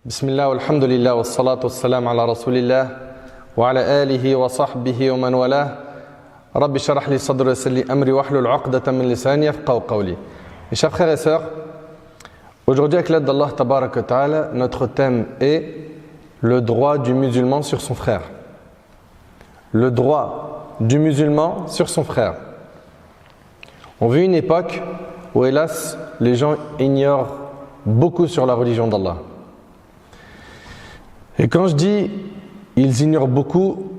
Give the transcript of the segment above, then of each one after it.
Bismillah, alhamdulillah, wa salatu wa salam ala rasulillah, wa ala alihi wa sahbihi wa man walah. Rabbi sharah li sadri wa yassir li amri wa hlul 'uqdatan min lisani yafqahu qawli. Mes chers frères et sœurs, aujourd'hui avec l'aide d'Allah tabarak wa ta'ala, notre thème est le droit du musulman sur son frère. Le droit du musulman sur son frère. On vit une époque où hélas, les gens ignorent beaucoup sur la religion d'Allah. Et quand je dis ils ignorent beaucoup,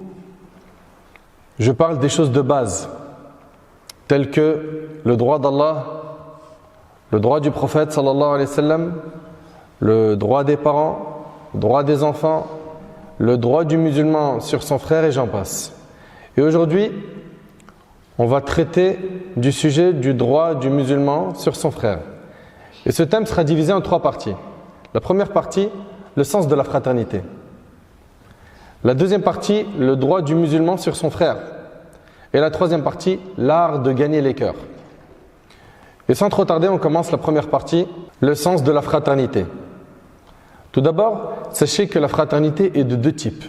je parle des choses de base, telles que le droit d'Allah, le droit du prophète sallallahu alayhi wa sallam, le droit des parents, le droit des enfants, le droit du musulman sur son frère et j'en passe. Et aujourd'hui, on va traiter du sujet du droit du musulman sur son frère. Et ce thème sera divisé en 3 parties. La première partie, le sens de la fraternité. La deuxième partie, le droit du musulman sur son frère. Et la troisième partie, l'art de gagner les cœurs. Et sans trop tarder, on commence la première partie, le sens de la fraternité. Tout d'abord, sachez que la fraternité est de 2 types.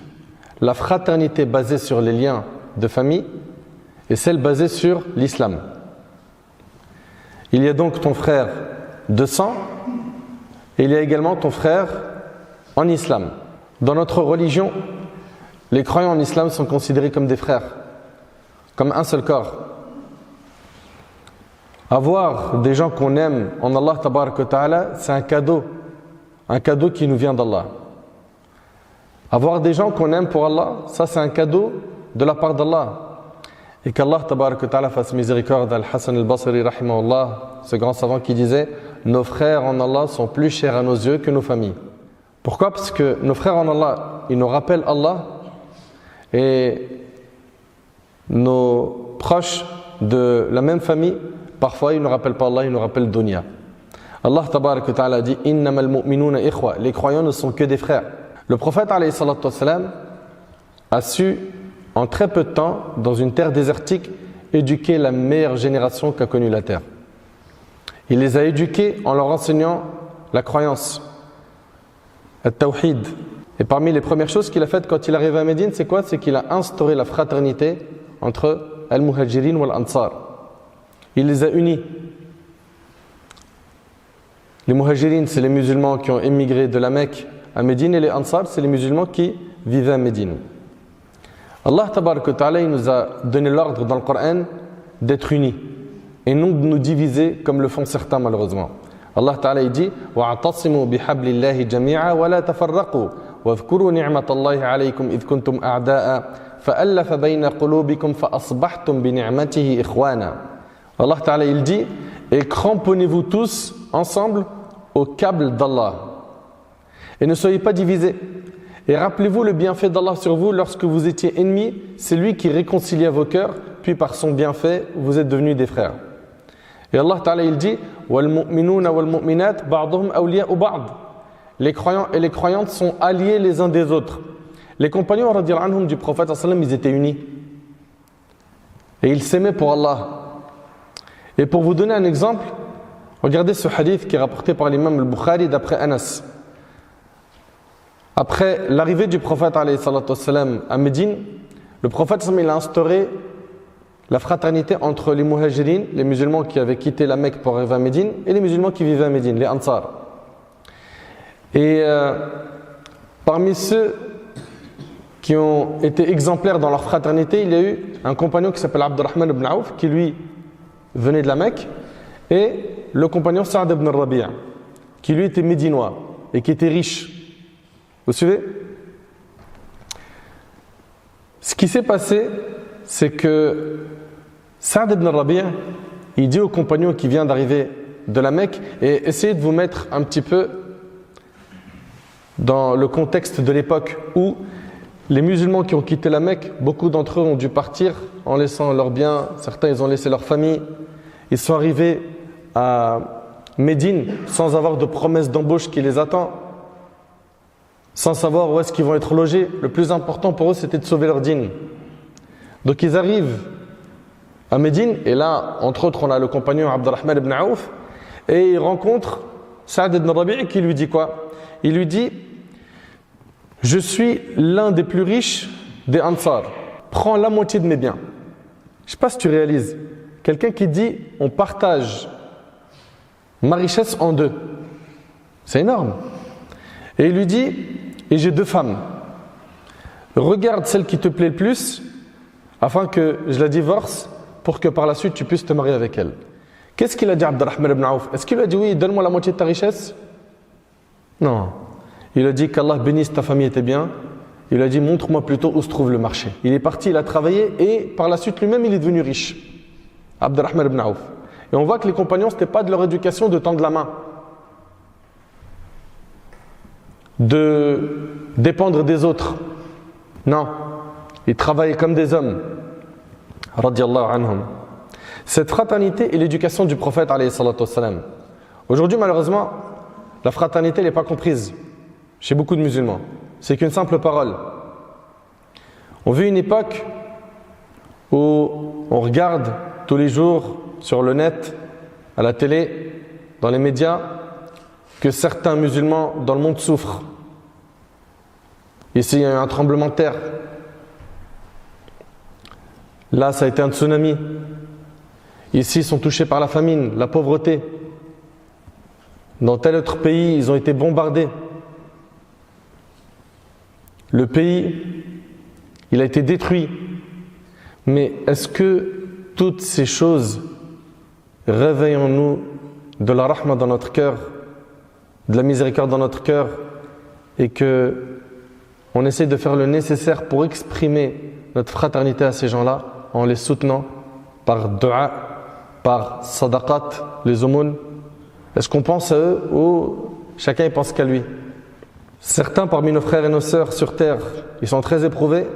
La fraternité basée sur les liens de famille et celle basée sur l'islam. Il y a donc ton frère de sang et il y a également ton frère en islam. Dans notre religion, les croyants en islam sont considérés comme des frères, comme un seul corps. Avoir des gens qu'on aime en Allah tabarak wa ta'ala, c'est un cadeau qui nous vient d'Allah. Avoir des gens qu'on aime pour Allah, ça c'est un cadeau de la part d'Allah. Et qu'Allah tabarak wa ta'ala fasse miséricorde à Al-Hassan al-Basri rahimahullah, ce grand savant qui disait « Nos frères en Allah sont plus chers à nos yeux que nos familles ». Pourquoi? Parce que nos frères en Allah, ils nous rappellent Allah et nos proches de la même famille, parfois ils ne nous rappellent pas Allah, ils nous rappellent Dunya. Allah tabarak wa ta'ala dit « Innamal mu'minuna ikhwa » Les croyants ne sont que des frères. Le prophète alayhi salatu wassalam a su en très peu de temps, dans une terre désertique, éduquer la meilleure génération qu'a connue la terre. Il les a éduqués en leur enseignant la croyance, le tawhid. Et parmi les premières choses qu'il a faites quand il est arrivé à Médine, c'est quoi? C'est qu'il a instauré la fraternité entre al-muhajirin ou al-ansar. Il les a unis. Les muhajirin, c'est les musulmans qui ont émigré de la Mecque à Médine, et les ansar, c'est les musulmans qui vivaient à Médine. Allah tabarak wa ta'ala, il nous a donné l'ordre dans le Coran d'être unis et non de nous diviser comme le font certains malheureusement. Allah ta'ala il dit wa'tasimu bihablillahi jami'a wa la tafarraqu wadhkuru ni'matallahi alaykum idh kuntum a'da'a fa'alafa bayna qulubikum fa'asbahtum bi ni'matihi ikhwana. Allah ta'ala il dit et cramponnez-vous tous ensemble au câble d'Allah et ne soyez pas divisés. Et rappelez-vous le bienfait d'Allah sur vous lorsque vous étiez ennemis, c'est lui qui réconcilia vos cœurs, puis par son bienfait, vous êtes devenus des frères. Et Allah Ta'ala il dit وَالْمُؤْمِنُونَ وَالْمُؤْمِنَاتِ بَعْضُهُمْ أَوْلِيَاءُ بَعْضٍ. Les croyants et les croyantes sont alliés les uns des autres. Les compagnons radiyallahu anhum du prophète sallallahu alayhi wa sallam, ils étaient unis. Et ils s'aimaient pour Allah. Et pour vous donner un exemple, regardez ce hadith qui est rapporté par l'imam al-Bukhari d'après Anas. Après l'arrivée du prophète alayhi salatu wassalam à Médine, le prophète il a instauré la fraternité entre les muhajirin, les musulmans qui avaient quitté la Mecque pour arriver à Médine, et les musulmans qui vivaient à Médine, les ansar. Et parmi ceux qui ont été exemplaires dans leur fraternité, il y a eu un compagnon qui s'appelle Abdurrahman ibn Auf, qui lui venait de la Mecque, et le compagnon Sa'd ibn Rabi', qui lui était médinois et qui était riche. Vous suivez? Ce qui s'est passé, c'est que Sa'd ibn Rabi' il dit au compagnon qui vient d'arriver de la Mecque, et essayez de vous mettre un petit peu dans le contexte de l'époque où les musulmans qui ont quitté la Mecque, beaucoup d'entre eux ont dû partir en laissant leurs biens, certains ils ont laissé leur famille, ils sont arrivés à Médine sans avoir de promesse d'embauche qui les attend, sans savoir où est-ce qu'ils vont être logés. Le plus important pour eux, c'était de sauver leur dîne. Donc ils arrivent à Médine, et là, entre autres, on a le compagnon Abdurrahman ibn Auf, et ils rencontrent Sa'd ibn Rabi' qui lui dit quoi? Il lui dit je suis l'un des plus riches des Ansar. Prends la moitié de mes biens. Je ne sais pas si tu réalises. Quelqu'un qui dit, on partage ma richesse en deux. C'est énorme. Et il lui dit, et j'ai 2 femmes. Regarde celle qui te plaît le plus, afin que je la divorce, pour que par la suite tu puisses te marier avec elle. Qu'est-ce qu'il a dit Abdurrahman ibn Auf? Est-ce qu'il lui a dit, oui, donne-moi la moitié de ta richesse? Non. Il a dit qu'Allah bénisse ta famille et tes biens. Il a dit, montre-moi plutôt où se trouve le marché. Il est parti, il a travaillé, et par la suite lui-même, il est devenu riche. Abdurrahman ibn Auf. Et on voit que les compagnons, ce n'était pas de leur éducation de tendre la main, de dépendre des autres. Non, ils travaillaient comme des hommes. Radiallahu anhum. Cette fraternité est l'éducation du prophète alayhi salatu wassalam. Aujourd'hui, malheureusement, la fraternité n'est pas comprise chez beaucoup de musulmans. C'est qu'une simple parole. On vit une époque où on regarde tous les jours sur le net, à la télé, dans les médias, que certains musulmans dans le monde souffrent. Ici, il y a eu un tremblement de terre. Là, ça a été un tsunami. Ici, ils sont touchés par la famine, la pauvreté. Dans tel autre pays, ils ont été bombardés. Le pays, il a été détruit. Mais est-ce que toutes ces choses réveillent en nous de la rahma dans notre cœur, de la miséricorde dans notre cœur, et que on essaie de faire le nécessaire pour exprimer notre fraternité à ces gens-là en les soutenant par dua, par sadaqat, les aumônes? Est-ce qu'on pense à eux ou chacun il pense qu'à lui? Certains parmi nos frères et nos sœurs sur terre, ils sont très éprouvés,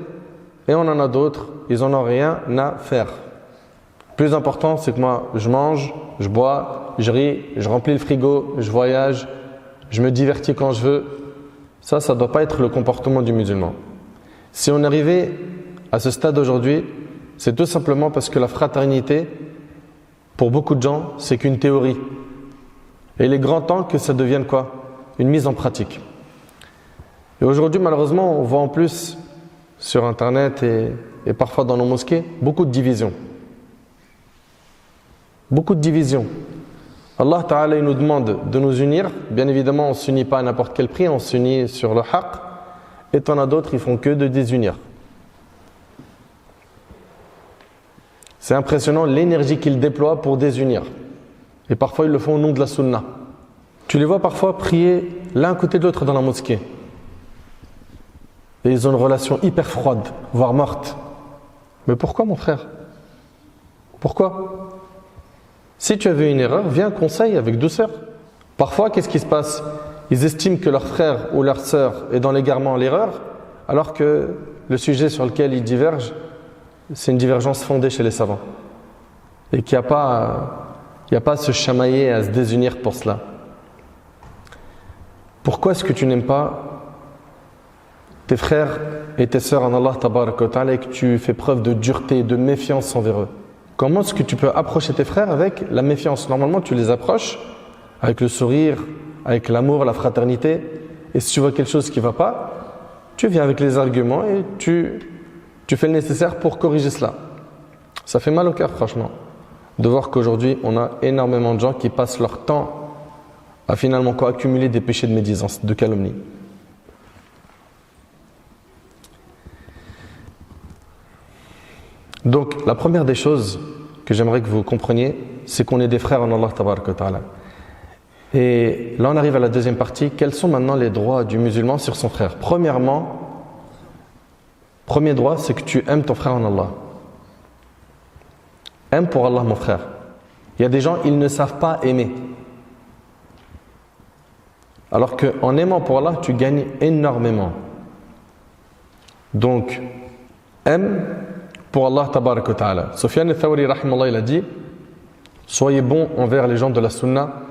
et on en a d'autres, ils n'en ont rien à faire. Le plus important, c'est que moi, je mange, je bois, je ris, je remplis le frigo, je voyage, je me divertis quand je veux. Ça ne doit pas être le comportement du musulman. Si on arrivait à ce stade aujourd'hui, c'est tout simplement parce que la fraternité, pour beaucoup de gens, c'est qu'une théorie. Et il est grand temps que ça devienne quoi? Une mise en pratique. Et aujourd'hui, malheureusement, on voit en plus sur Internet et parfois dans nos mosquées, beaucoup de divisions. Beaucoup de divisions. Allah Ta'ala il nous demande de nous unir. Bien évidemment, on ne s'unit pas à n'importe quel prix, on s'unit sur le haqq. Et t'en as d'autres, ils font que de désunir. C'est impressionnant l'énergie qu'ils déploient pour désunir. Et parfois, ils le font au nom de la sunna. Tu les vois parfois prier l'un à côté de l'autre dans la mosquée. Et ils ont une relation hyper froide, voire morte. Mais pourquoi, mon frère? Pourquoi? Si tu as vu une erreur, viens, conseille avec douceur. Parfois, qu'est-ce qui se passe? Ils estiment que leur frère ou leur sœur est dans l'égarement, l'erreur, alors que le sujet sur lequel ils divergent, c'est une divergence fondée chez les savants. Et qu'il n'y a pas à se chamailler, à se désunir pour cela. Pourquoi est-ce que tu n'aimes pas tes frères et tes sœurs en Allah tabaraka wa ta'ala et que tu fais preuve de dureté, de méfiance envers eux? Comment est-ce que tu peux approcher tes frères avec la méfiance? Normalement, tu les approches avec le sourire, avec l'amour, la fraternité. Et si tu vois quelque chose qui ne va pas, tu viens avec les arguments et tu fais le nécessaire pour corriger cela. Ça fait mal au cœur, franchement, de voir qu'aujourd'hui, on a énormément de gens qui passent leur temps à finalement accumuler des péchés de médisance, de calomnie. Donc, la première des choses que j'aimerais que vous compreniez, c'est qu'on est des frères en Allah tabaraka wa ta'ala. Et là, on arrive à la deuxième partie. Quels sont maintenant les droits du musulman sur son frère? Premièrement, premier droit, c'est que tu aimes ton frère en Allah. Aime pour Allah, mon frère. Il y a des gens, ils ne savent pas aimer. Alors qu'en aimant pour Allah, tu gagnes énormément. Donc, aime pour Allah tabaraka wa ta'ala. Sufyan al-Thawri rahimallah, il a dit: soyez bons envers les gens de la sunna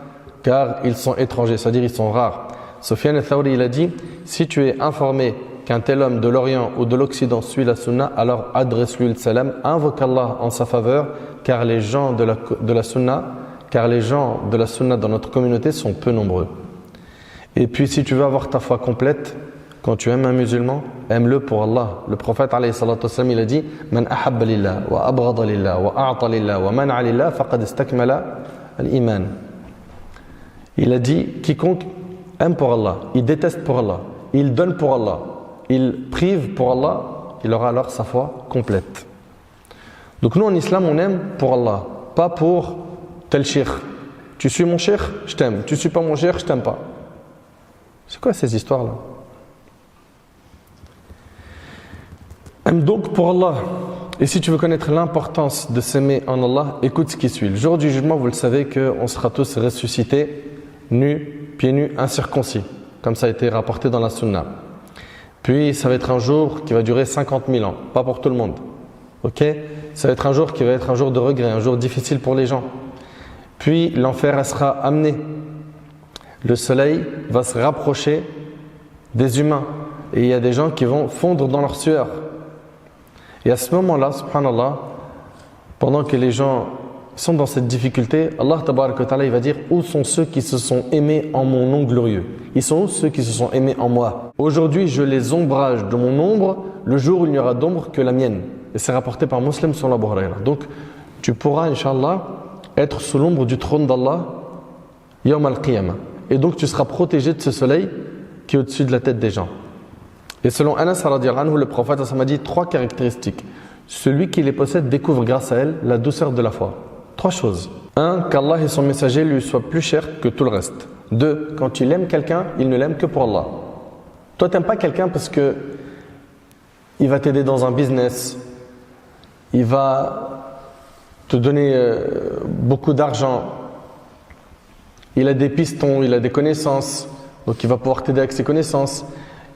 car ils sont étrangers, c'est-à-dire ils sont rares. Sufyan al-Thawri, il a dit: si tu es informé qu'un tel homme de l'Orient ou de l'Occident suit la sunna, alors adresse-lui le salam, invoque Allah en sa faveur, car les gens de la sunna dans notre communauté sont peu nombreux. Et puis si tu veux avoir ta foi complète, Quand tu aimes un musulman, aime-le pour Allah. Le prophète alayhi salatu wassalam, il a dit Man ahabba lillah wa abghada lillah wa a'ta lillah wa man'a lillah faqad istakmala al-iman. Il a dit quiconque aime pour Allah, il déteste pour Allah, il donne pour Allah, il prive pour Allah, il aura alors sa foi complète. Donc nous en islam on aime pour Allah, pas pour tel cheikh. Tu suis mon cheikh, je t'aime. Tu suis pas mon cheikh, je t'aime pas. C'est quoi ces histoires-là? Aime donc pour Allah. Et si tu veux connaître l'importance de s'aimer en Allah, écoute ce qui suit. Le jour du jugement, vous le savez qu'on sera tous ressuscités, nus, pieds nus, incirconcis. Comme ça a été rapporté dans la Sunna. Puis ça va être un jour qui va durer 50 000 ans. Pas pour tout le monde. Ok? Ça va être un jour qui va être un jour de regret, un jour difficile pour les gens. Puis l'enfer sera amené. Le soleil va se rapprocher des humains. Et il y a des gens qui vont fondre dans leur sueur. Et à ce moment-là, subhanallah, pendant que les gens sont dans cette difficulté, Allah tabaraka wa ta'ala, il va dire où sont ceux qui se sont aimés en mon nom glorieux? Ils sont où ceux qui se sont aimés en moi? Aujourd'hui, je les ombrage de mon ombre le jour où il n'y aura d'ombre que la mienne. Et c'est rapporté par Muslim sur la Bukhari. Donc, tu pourras, Inch'Allah, être sous l'ombre du trône d'Allah, Yawm al-Qiyamah. Et donc, tu seras protégé de ce soleil qui est au-dessus de la tête des gens. Et selon Anas radhiyallahu anhu, le prophète a dit 3 caractéristiques. Celui qui les possède découvre grâce à elle la douceur de la foi. 3 choses. 1. Qu'Allah et son messager lui soient plus chers que tout le reste. 2. Quand il aime quelqu'un, il ne l'aime que pour Allah. Toi, tu n'aimes pas quelqu'un parce que il va t'aider dans un business, il va te donner beaucoup d'argent, il a des pistons, il a des connaissances, donc il va pouvoir t'aider avec ses connaissances.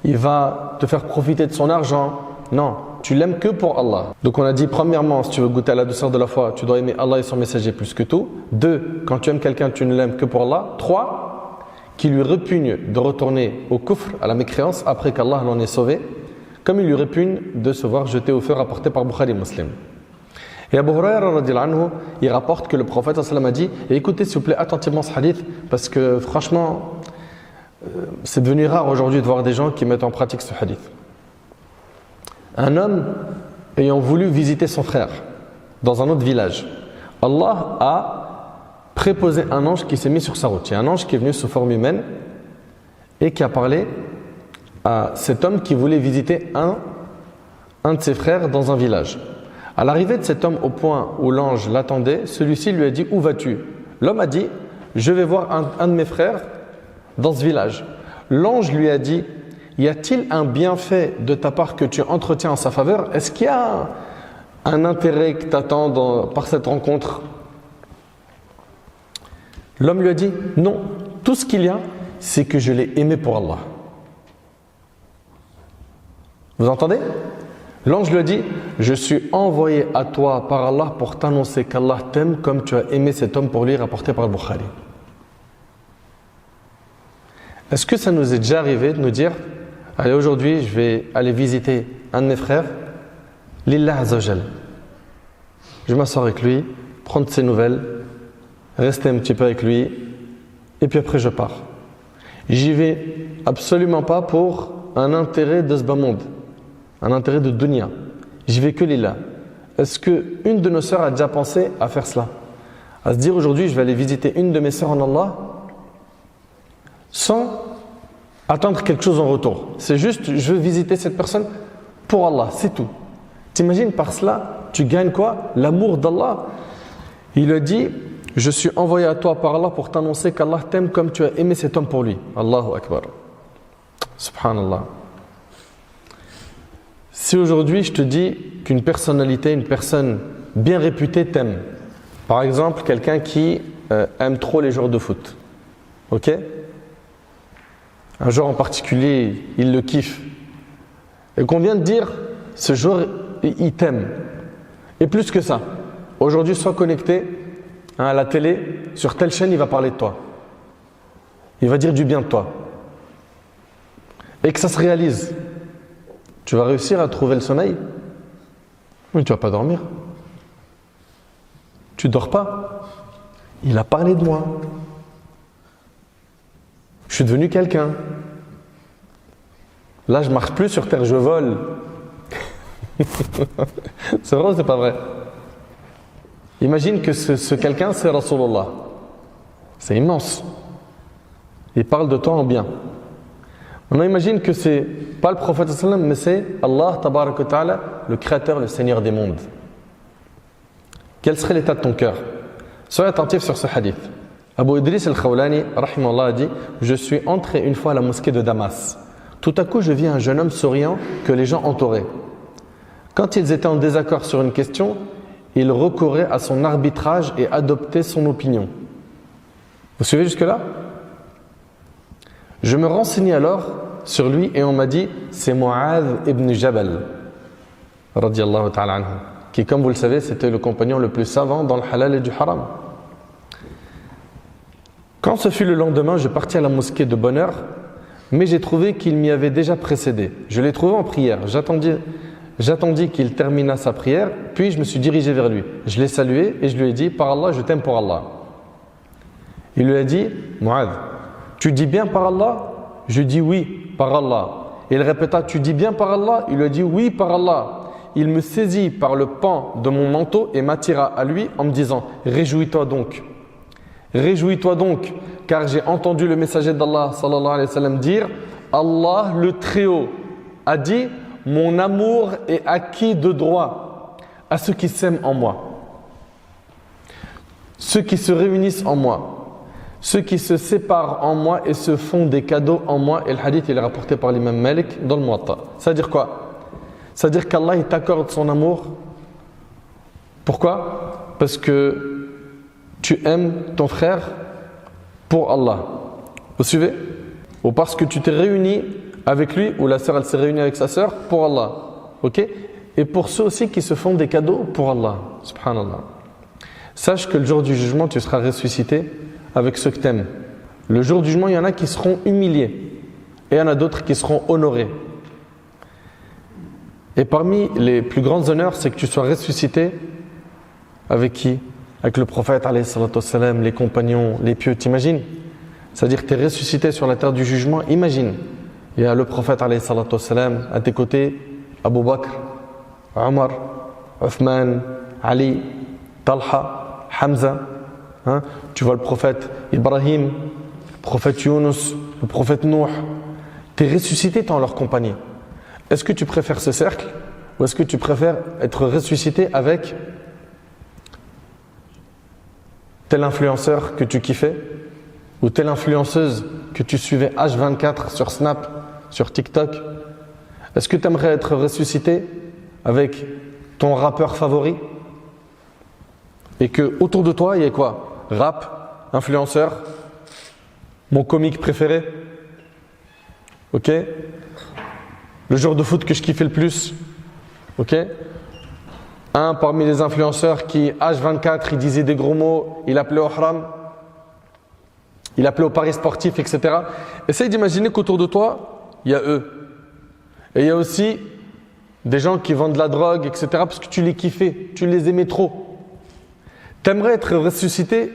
Il va te faire profiter de son argent. Non, tu l'aimes que pour Allah. Donc on a dit premièrement, si tu veux goûter à la douceur de la foi, tu dois aimer Allah et son messager plus que tout. 2, quand tu aimes quelqu'un, tu ne l'aimes que pour Allah. 3, qu'il lui répugne de retourner au kufr, à la mécréance, après qu'Allah l'en ait sauvé, comme il lui répugne de se voir jeté au feu, rapporté par Bukhari Muslim. Et Abu Huraira radhiyallahu anhu, il rapporte que le prophète sallallahu alayhi wa sallam a dit, et écoutez s'il vous plaît attentivement ce hadith, parce que franchement, c'est devenu rare aujourd'hui de voir des gens qui mettent en pratique ce hadith. Un homme ayant voulu visiter son frère dans un autre village, Allah a préposé un ange qui s'est mis sur sa route. Il y a un ange qui est venu sous forme humaine et qui a parlé à cet homme qui voulait visiter un de ses frères dans un village. À l'arrivée de cet homme au point où l'ange l'attendait, celui-ci lui a dit « Où vas-tu » L'homme a dit « Je vais voir un de mes frères dans ce village. » L'ange lui a dit « Y a-t-il un bienfait de ta part que tu entretiens en sa faveur? Est-ce qu'il y a un intérêt que t'attends par cette rencontre ?» L'homme lui a dit « Non, tout ce qu'il y a, c'est que je l'ai aimé pour Allah. » Vous entendez? L'ange lui a dit « Je suis envoyé à toi par Allah pour t'annoncer qu'Allah t'aime comme tu as aimé cet homme pour lui, rapporté par le Bukhari. » Est-ce que ça nous est déjà arrivé de nous dire « Allez, aujourd'hui, je vais aller visiter un de mes frères, Lillah Azzawajal. Je vais m'asseoir avec lui, prendre ses nouvelles, rester un petit peu avec lui, et puis après je pars. J'y vais absolument pas pour un intérêt de ce bas monde, un intérêt de dunya. J'y vais que Lillah. » Est-ce qu'une de nos sœurs a déjà pensé à faire cela? À se dire aujourd'hui, je vais aller visiter une de mes sœurs en Allah sans attendre quelque chose en retour. C'est juste, je veux visiter cette personne pour Allah, c'est tout. T'imagines par cela, tu gagnes quoi? L'amour d'Allah. Il lui a dit, je suis envoyé à toi par Allah pour t'annoncer qu'Allah t'aime comme tu as aimé cet homme pour lui. Allahu Akbar. Subhanallah. Si aujourd'hui je te dis qu'une personnalité, une personne bien réputée t'aime, par exemple quelqu'un qui aime trop les joueurs de foot, ok? Un joueur en particulier, il le kiffe. Et qu'on vient de dire, ce joueur, il t'aime. Et plus que ça, aujourd'hui, sois connecté à la télé, sur telle chaîne, il va parler de toi. Il va dire du bien de toi. Et que ça se réalise. Tu vas réussir à trouver le sommeil? Oui, tu ne vas pas dormir. Tu ne dors pas. Il a parlé de moi. Je suis devenu quelqu'un. Là, je marche plus sur terre, je vole. C'est vrai ou c'est pas vrai? Imagine que ce quelqu'un, c'est Rasulullah. C'est immense. Il parle de toi en bien. Maintenant, imagine que c'est pas le prophète sallam, mais c'est Allah tabarak wa ta'ala, le créateur, le Seigneur des mondes. Quel serait l'état de ton cœur? Soyez attentif sur ce hadith. Abu Idris al-Khawlani, rahimahullah, a dit: je suis entré une fois à la mosquée de Damas. Tout à coup, je vis un jeune homme souriant que les gens entouraient. Quand ils étaient en désaccord sur une question, il recourait à son arbitrage et adoptait son opinion. Vous suivez jusque-là? Je me renseignai alors sur lui et on m'a dit: c'est Mu'adh ibn Jabal, radiyallahu ta'ala anhu, qui, comme vous le savez, c'était le compagnon le plus savant dans le halal et du haram. Quand ce fut le lendemain, je partis à la mosquée de bonne heure, mais j'ai trouvé qu'il m'y avait déjà précédé. Je l'ai trouvé en prière. J'attendis qu'il terminât sa prière, puis je me suis dirigé vers lui. Je l'ai salué et je lui ai dit: par Allah, je t'aime pour Allah. Il lui a dit: Mu'adh, tu dis bien par Allah? Je dis oui, par Allah. Il répéta: tu dis bien par Allah? Il lui a dit: oui, par Allah. Il me saisit par le pan de mon manteau et m'attira à lui en me disant: réjouis-toi donc. Réjouis-toi donc, car j'ai entendu le messager d'Allah sallallahu alayhi wa sallam dire: Allah le Très-Haut a dit: mon amour est acquis de droit à ceux qui s'aiment en moi, ceux qui se réunissent en moi, ceux qui se séparent en moi et se font des cadeaux en moi. Et le hadith il est rapporté par l'imam Malik dans le Muwatta. Ça veut dire quoi? Ça veut dire qu'Allah il t'accorde son amour. Pourquoi? Parce que tu aimes ton frère pour Allah. Vous suivez? Ou parce que tu t'es réuni avec lui, ou la sœur elle s'est réunie avec sa sœur pour Allah. Ok? Et pour ceux aussi qui se font des cadeaux pour Allah. Subhanallah. Sache que le jour du jugement, tu seras ressuscité avec ceux que tu aimes. Le jour du jugement, il y en a qui seront humiliés et il y en a d'autres qui seront honorés. Et parmi les plus grands honneurs, c'est que tu sois ressuscité avec qui? Avec le prophète, alayhi salatu wassalam, les compagnons, les pieux, t'imagines? C'est-à-dire que tu es ressuscité sur la terre du jugement, imagine. Il y a le prophète, alayhi salatu wassalam, à tes côtés, Abu Bakr, Omar, Uthman, Ali, Talha, Hamza. Hein? Tu vois le prophète Ibrahim, le prophète Yunus, le prophète Nuh. Tu es ressuscité dans leur compagnie. Est-ce que tu préfères ce cercle ou est-ce que tu préfères être ressuscité avec tel influenceur que tu kiffais ou telle influenceuse que tu suivais H24 sur Snap, sur TikTok? Est-ce que tu aimerais être ressuscité avec ton rappeur favori et que autour de toi il y ait quoi? Rap, influenceur, mon comique préféré, ok? Le joueur de foot que je kiffais le plus, ok? Un parmi les influenceurs qui, H24, il disait des gros mots, il appelait au haram, il appelait au paris sportif, etc. Essaye d'imaginer qu'autour de toi, il y a eux. Et il y a aussi des gens qui vendent de la drogue, etc. parce que tu les kiffais, tu les aimais trop. Tu aimerais être ressuscité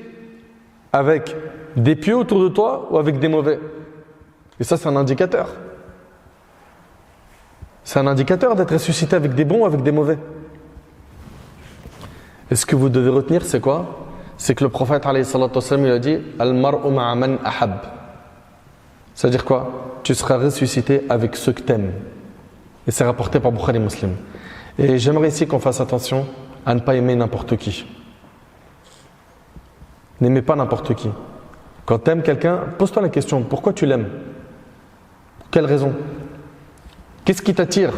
avec des pieux autour de toi ou avec des mauvais? Et ça, c'est un indicateur. C'est un indicateur d'être ressuscité avec des bons ou avec des mauvais. Et ce que vous devez retenir, c'est quoi? C'est que le prophète alayhi salatu wassalam, il a dit: Al-mar'u ma'a man ahab. C'est-à-dire quoi? Tu seras ressuscité avec ceux que t'aimes. Et c'est rapporté par Bukhari Muslim. Et j'aimerais ici qu'on fasse attention à ne pas aimer n'importe qui. N'aimez pas n'importe qui. Quand tu aimes quelqu'un, pose-toi la question: pourquoi tu l'aimes? Pour quelle raison? Qu'est-ce qui t'attire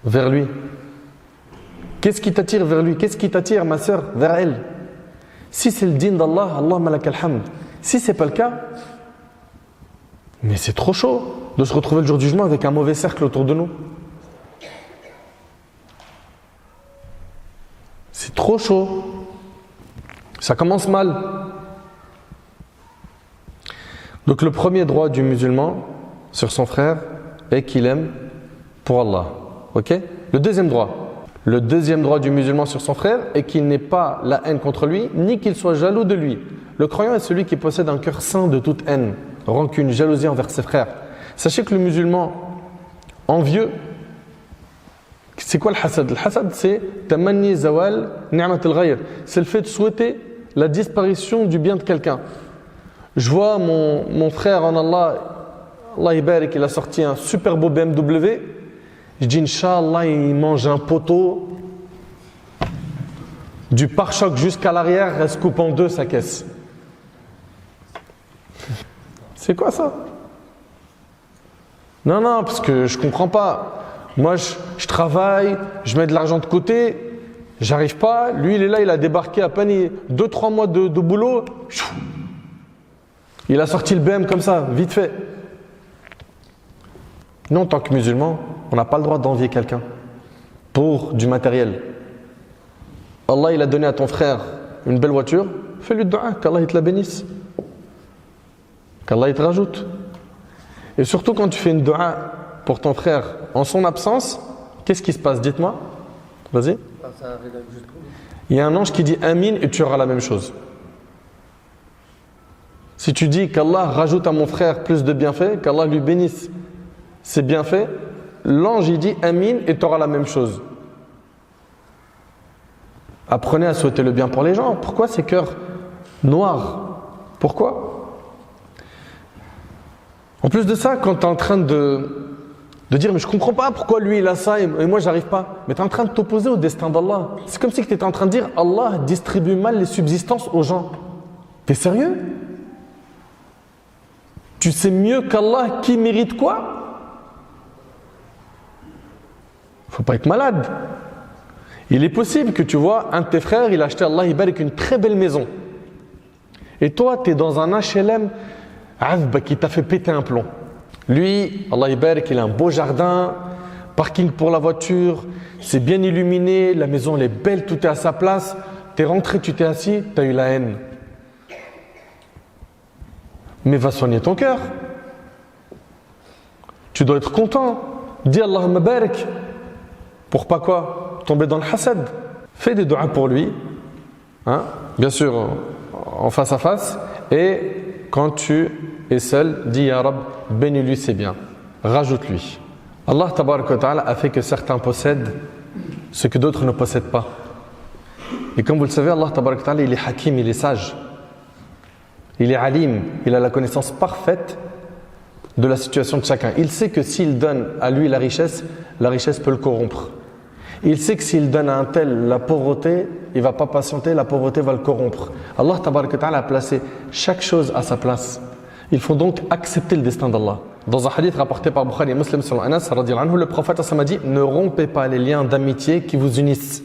vers lui? Qu'est-ce qui t'attire vers lui? Qu'est-ce qui t'attire, ma sœur, vers elle? Si c'est le din d'Allah, Allahumma lak alhamd. Si c'est pas le cas, mais c'est trop chaud de se retrouver le jour du jugement avec un mauvais cercle autour de nous. C'est trop chaud. Ça commence mal. Donc le premier droit du musulman sur son frère est qu'il aime pour Allah. Ok? Le deuxième droit du musulman sur son frère est qu'il n'ait pas la haine contre lui, ni qu'il soit jaloux de lui. Le croyant est celui qui possède un cœur saint de toute haine. rancune, jalousie envers ses frères. Sachez que le musulman envieux, c'est quoi le hasad? Le hasad, c'est tamanni zawal ni'mat al-ghayr. C'est le fait de souhaiter la disparition du bien de quelqu'un. Je vois mon frère en Allah, Allah ibarik, il a sorti un super beau BMW. Je dis Inch'Allah, il mange un poteau du pare-choc jusqu'à l'arrière, elle se coupe en deux sa caisse. C'est quoi ça? Non, parce que je comprends pas. Moi, je travaille, je mets de l'argent de côté, j'arrive pas. Lui, il est là, il a débarqué à peine 2-3 mois de boulot. Il a sorti le BM comme ça, vite fait. Nous, en tant que musulmans, on n'a pas le droit d'envier quelqu'un pour du matériel. Allah, il a donné à ton frère une belle voiture, fais-lui le dua, qu'Allah il te la bénisse. Qu'Allah il te rajoute. Et surtout quand tu fais une dua pour ton frère en son absence, qu'est-ce qui se passe? Dites-moi. Vas-y. Il y a un ange qui dit Amin et tu auras la même chose. Si tu dis qu'Allah rajoute à mon frère plus de bienfaits, qu'Allah lui bénisse ses bienfaits, l'ange il dit Amin et tu auras la même chose. Apprenez à souhaiter le bien pour les gens. Pourquoi ces cœurs noirs? Pourquoi? En plus de ça, quand tu es en train de dire mais je comprends pas pourquoi lui il a ça et moi j'arrive pas, mais tu es en train de t'opposer au destin d'Allah. C'est comme si tu étais en train de dire Allah distribue mal les subsistances aux gens. T'es sérieux? Tu sais mieux qu'Allah qui mérite quoi? Faut pas être malade. Il est possible que tu vois un de tes frères, il a acheté Allah ibarik une très belle maison. Et toi, tu es dans un HLM qui t'a fait péter un plomb. Lui, Allah ibarik, il a un beau jardin, parking pour la voiture, c'est bien illuminé, la maison elle est belle, tout est à sa place. Tu es rentré, tu t'es assis, tu as eu la haine. Mais va soigner ton cœur. Tu dois être content. Dis Allahumma barik. Pour pas quoi? Tomber dans le hasad. Fais des duas pour lui. Bien sûr, en face à face. Et quand tu es seul, dis Ya Rab, bénis-lui ses biens. Rajoute-lui. Allah tabaraka wa ta'ala a fait que certains possèdent ce que d'autres ne possèdent pas. Et comme vous le savez, Allah tabaraka wa ta'ala, il est hakim, il est sage. Il est alim, il a la connaissance parfaite de la situation de chacun. Il sait que s'il donne à lui la richesse peut le corrompre. Il sait que s'il donne à un tel la pauvreté, il ne va pas patienter, la pauvreté va le corrompre. Allah tabaraka wa ta'ala a placé chaque chose à sa place. Il faut donc accepter le destin d'Allah. Dans un hadith rapporté par Bukhari et Muslim selon Anas, le prophète a dit « Ne rompez pas les liens d'amitié qui vous unissent.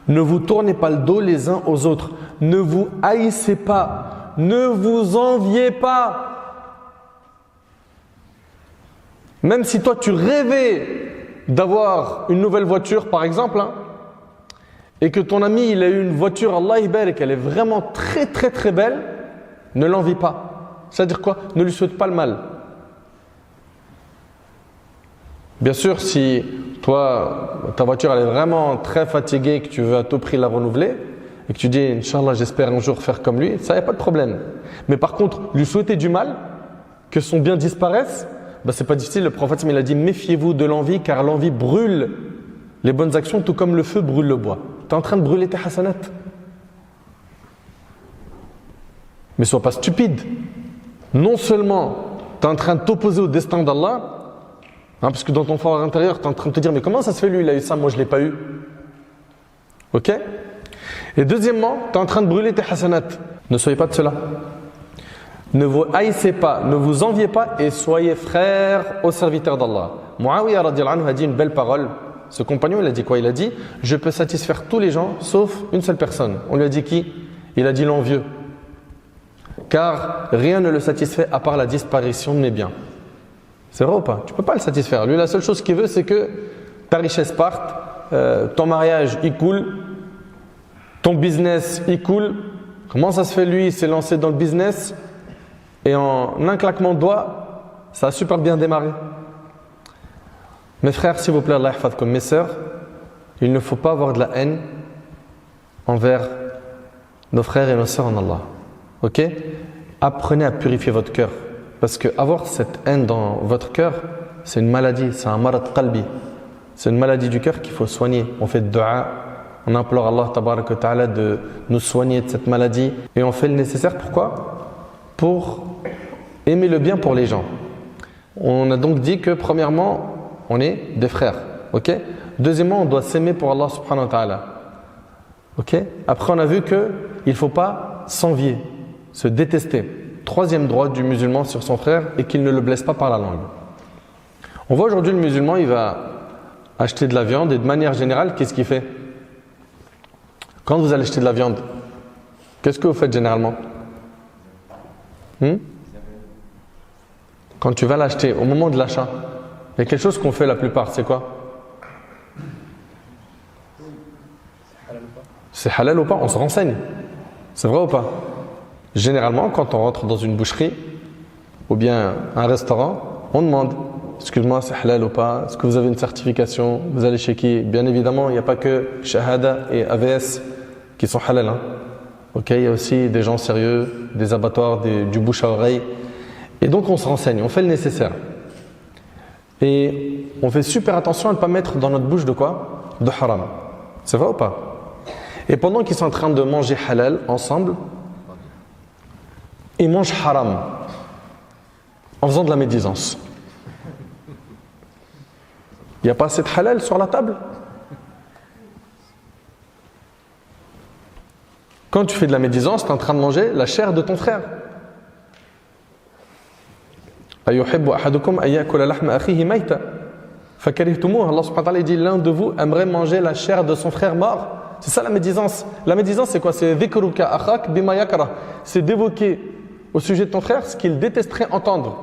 Ne vous tournez pas le dos les uns aux autres. Ne vous haïssez pas. Ne vous enviez pas. » Même si toi tu rêvais d'avoir une nouvelle voiture par exemple, et que ton ami il a eu une voiture Allah ibarik, qu'elle est vraiment très très très belle, ne l'envie pas. C'est-à-dire quoi? Ne lui souhaite pas le mal. Bien sûr, si toi ta voiture elle est vraiment très fatiguée, que tu veux à tout prix la renouveler et que tu dis Inch'Allah j'espère un jour faire comme lui, ça n'y a pas de problème. Mais par contre, lui souhaiter du mal, que son bien disparaisse, c'est pas difficile. Le prophète il a dit méfiez-vous de l'envie car l'envie brûle les bonnes actions tout comme le feu brûle le bois. Tu es en train de brûler tes hasanat. Mais sois pas stupide. Non seulement tu es en train de t'opposer au destin d'Allah, parce que dans ton fort intérieur tu es en train de te dire mais comment ça se fait lui il a eu ça, moi je l'ai pas eu. Ok? Et deuxièmement, tu es en train de brûler tes hasanat. Ne soyez pas de cela. Ne vous haïssez pas, ne vous enviez pas et soyez frères aux serviteurs d'Allah. Muawiyah radiyallahu anhu a dit une belle parole. Ce compagnon, il a dit quoi? Il a dit « Je peux satisfaire tous les gens sauf une seule personne. » On lui a dit qui? Il a dit l'envieux. Car rien ne le satisfait à part la disparition de mes biens. C'est vrai ou pas? Tu ne peux pas le satisfaire. Lui, la seule chose qu'il veut, c'est que ta richesse parte, ton mariage, il coule, ton business, il coule. Comment ça se fait, lui, il s'est lancé dans le business et en un claquement de doigts, ça a super bien démarré. Mes frères, s'il vous plaît, Allah yahfad comme mes sœurs, il ne faut pas avoir de la haine envers nos frères et nos sœurs en Allah. Ok? Apprenez à purifier votre cœur. Parce que avoir cette haine dans votre cœur, c'est une maladie, c'est un marad qalbi. C'est une maladie du cœur qu'il faut soigner. On fait dua, on implore Allah tabarak wa ta'ala de nous soigner de cette maladie. Et on fait le nécessaire, pourquoi? Pour aimer le bien pour les gens. On a donc dit que premièrement, on est des frères. Ok? Deuxièmement, on doit s'aimer pour Allah subhanahu wa ta'ala. Ok? Après, on a vu qu'il ne faut pas s'envier, se détester. Troisième droit du musulman sur son frère et qu'il ne le blesse pas par la langue. On voit aujourd'hui le musulman, il va acheter de la viande et de manière générale, qu'est-ce qu'il fait? Quand vous allez acheter de la viande, qu'est-ce que vous faites généralement? Quand tu vas l'acheter, au moment de l'achat, il y a quelque chose qu'on fait la plupart, c'est quoi? C'est halal ou pas? On se renseigne. C'est vrai ou pas? Généralement, quand on rentre dans une boucherie ou bien un restaurant, on demande excuse-moi, c'est halal ou pas? Est-ce que vous avez une certification? Vous allez chez qui? Bien évidemment, il n'y a pas que Shahada et AVS qui sont halal. Ok, il y a aussi des gens sérieux, des abattoirs, du bouche à oreille. Et donc, on se renseigne, on fait le nécessaire. Et on fait super attention à ne pas mettre dans notre bouche de quoi? De haram. C'est vrai ou pas? Et pendant qu'ils sont en train de manger halal ensemble, ils mangent haram en faisant de la médisance. Il n'y a pas assez de halal sur la table? Quand tu fais de la médisance, tu es en train de manger la chair de ton frère. أَيُحِبُّ أَحَدُكُمْ أَن يَأْكُلَ لَحْمَ أَخِيهِ مَيْتًا فَكَرِهْتُمُوهُ. Allah subhanahu wa ta'ala dit l'un de vous aimerait manger la chair de son frère mort. C'est ça la médisance. La médisance, c'est quoi? C'est dhikruka akhak bima yakrah. C'est d'évoquer au sujet de ton frère ce qu'il détesterait entendre.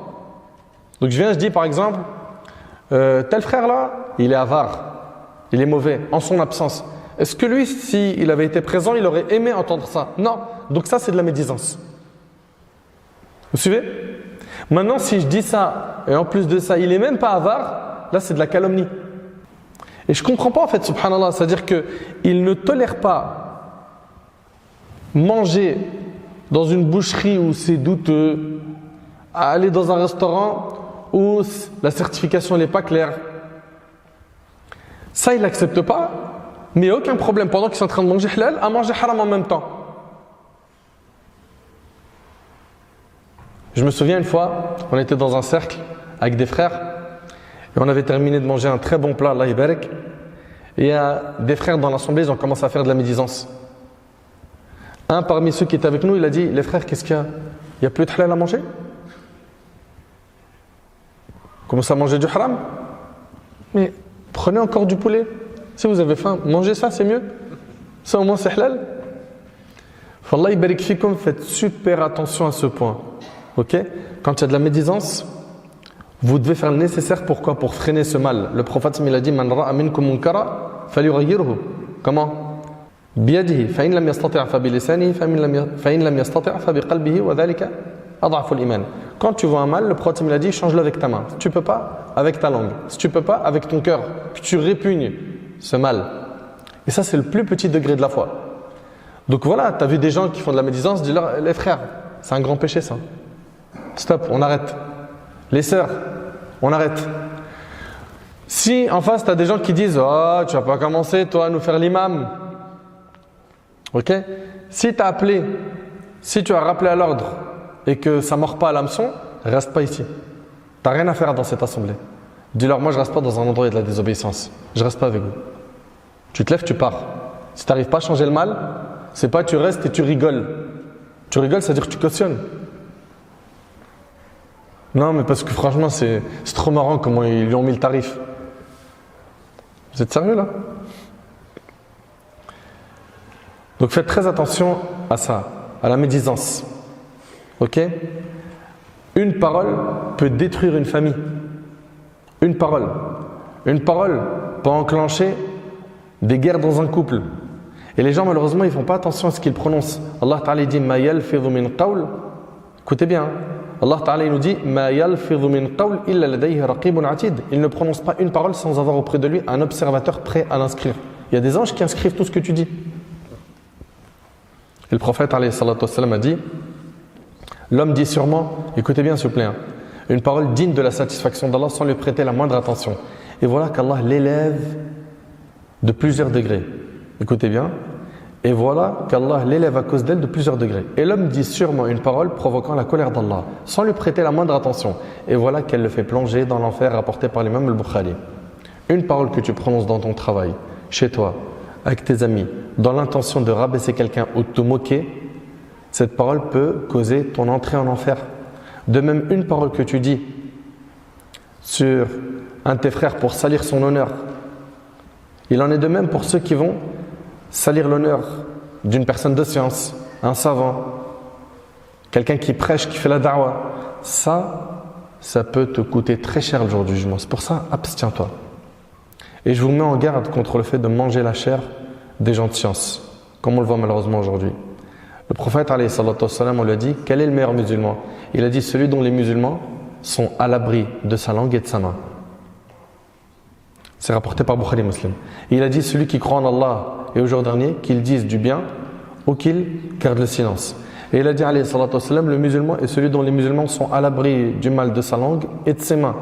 Donc je dis par exemple, tel frère là, il est avare, il est mauvais, en son absence. Est-ce que lui, s'il avait été présent, il aurait aimé entendre ça? Non. Donc ça, c'est de la médisance. Vous suivez? Maintenant, si je dis ça, et en plus de ça, il n'est même pas avare, là, c'est de la calomnie. Et je ne comprends pas en fait, subhanallah, c'est-à-dire qu'il ne tolère pas manger dans une boucherie où c'est douteux, aller dans un restaurant où la certification n'est pas claire. Ça, il n'accepte pas, mais il n'y a aucun problème pendant qu'ils sont en train de manger halal, à manger haram en même temps. Je me souviens une fois, on était dans un cercle avec des frères et on avait terminé de manger un très bon plat, Allah Ibarak. Et il y a des frères dans l'assemblée, ils ont commencé à faire de la médisance. Un parmi ceux qui étaient avec nous, il a dit, les frères, qu'est-ce qu'il y a? Il n'y a plus de halal à manger? Commencez à manger du haram? Mais prenez encore du poulet. Si vous avez faim, mangez ça, c'est mieux. Ça au moins c'est halal. Fallah Ibarak fikum, faites super attention à ce point. Ok? Quand il y a de la médisance, vous devez faire le nécessaire. Pourquoi? Pour freiner ce mal. Le prophète il a dit Man ra'a minkum munkara falyughayyirhu. Comment? Biyadihi fa in lam yastati' fa bi lisanihi fa in lam yastati' fa bi qalbihi wa dhalika ad'afu al-iman. Quand tu vois un mal, le prophète il a dit change-le avec ta main. Si tu peux pas, avec ta langue. Si tu peux pas, avec ton cœur. Que tu répugnes ce mal. Et ça c'est le plus petit degré de la foi. Donc voilà, tu as vu des gens qui font de la médisance, dis-leur les frères, c'est un grand péché ça. Stop, on arrête. Les sœurs, on arrête. Si en face tu as des gens qui disent oh, tu vas pas commencer toi à nous faire l'imam. Ok? Si tu as appelé, si tu as rappelé à l'ordre et que ça ne mord pas à l'hameçon, reste pas ici. Tu n'as rien à faire dans cette assemblée. Dis-leur moi je reste pas dans un endroit où il y a de la désobéissance. Je reste pas avec vous. Tu te lèves, tu pars. Si tu n'arrives pas à changer le mal, c'est pas tu restes et tu rigoles. Tu rigoles, c'est-à-dire que tu cautionnes. Non, mais parce que franchement, c'est trop marrant comment ils lui ont mis le tarif. Vous êtes sérieux là? Donc faites très attention à ça, à la médisance. Ok? Une parole peut détruire une famille. Une parole. Une parole peut enclencher des guerres dans un couple. Et les gens, malheureusement, ils ne font pas attention à ce qu'ils prononcent. Allah Ta'ala dit Ma yalfidhu min qawl. Écoutez bien. Allah Ta'ala nous dit Ma yalfidhu min qawl illa ladayhi raqibun atid. Il ne prononce pas une parole sans avoir auprès de lui un observateur prêt à l'inscrire. Il y a des anges qui inscrivent tout ce que tu dis. Et le prophète alayhi salatu wassalam a dit L'homme dit sûrement, écoutez bien s'il vous plaît, hein, une parole digne de la satisfaction d'Allah sans lui prêter la moindre attention. Et voilà qu'Allah l'élève de plusieurs degrés. Écoutez bien. Et voilà qu'Allah l'élève à cause d'elle de plusieurs degrés. Et l'homme dit sûrement une parole provoquant la colère d'Allah, sans lui prêter la moindre attention. Et voilà qu'elle le fait plonger dans l'enfer rapporté par l'imam al-Bukhari. Une parole que tu prononces dans ton travail, chez toi, avec tes amis, dans l'intention de rabaisser quelqu'un ou de te moquer, cette parole peut causer ton entrée en enfer. De même, une parole que tu dis sur un de tes frères pour salir son honneur, il en est de même pour ceux qui vont salir l'honneur d'une personne de science, un savant, quelqu'un qui prêche, qui fait la da'wah. Ça peut te coûter très cher le jour du jugement. C'est pour ça, abstiens-toi. Et je vous mets en garde contre le fait de manger la chair des gens de science, comme on le voit malheureusement aujourd'hui. Le prophète, alayhi salatu wassalam, on lui a dit, quel est le meilleur musulman? Il a dit, celui dont les musulmans sont à l'abri de sa langue et de sa main. C'est rapporté par Bukhari Muslim. Et il a dit, celui qui croit en Allah et au jour dernier, qu'il dise du bien ou qu'il garde le silence. Et il a dit, alayhi salatu wassalam, le musulman est celui dont les musulmans sont à l'abri du mal de sa langue et de ses mains.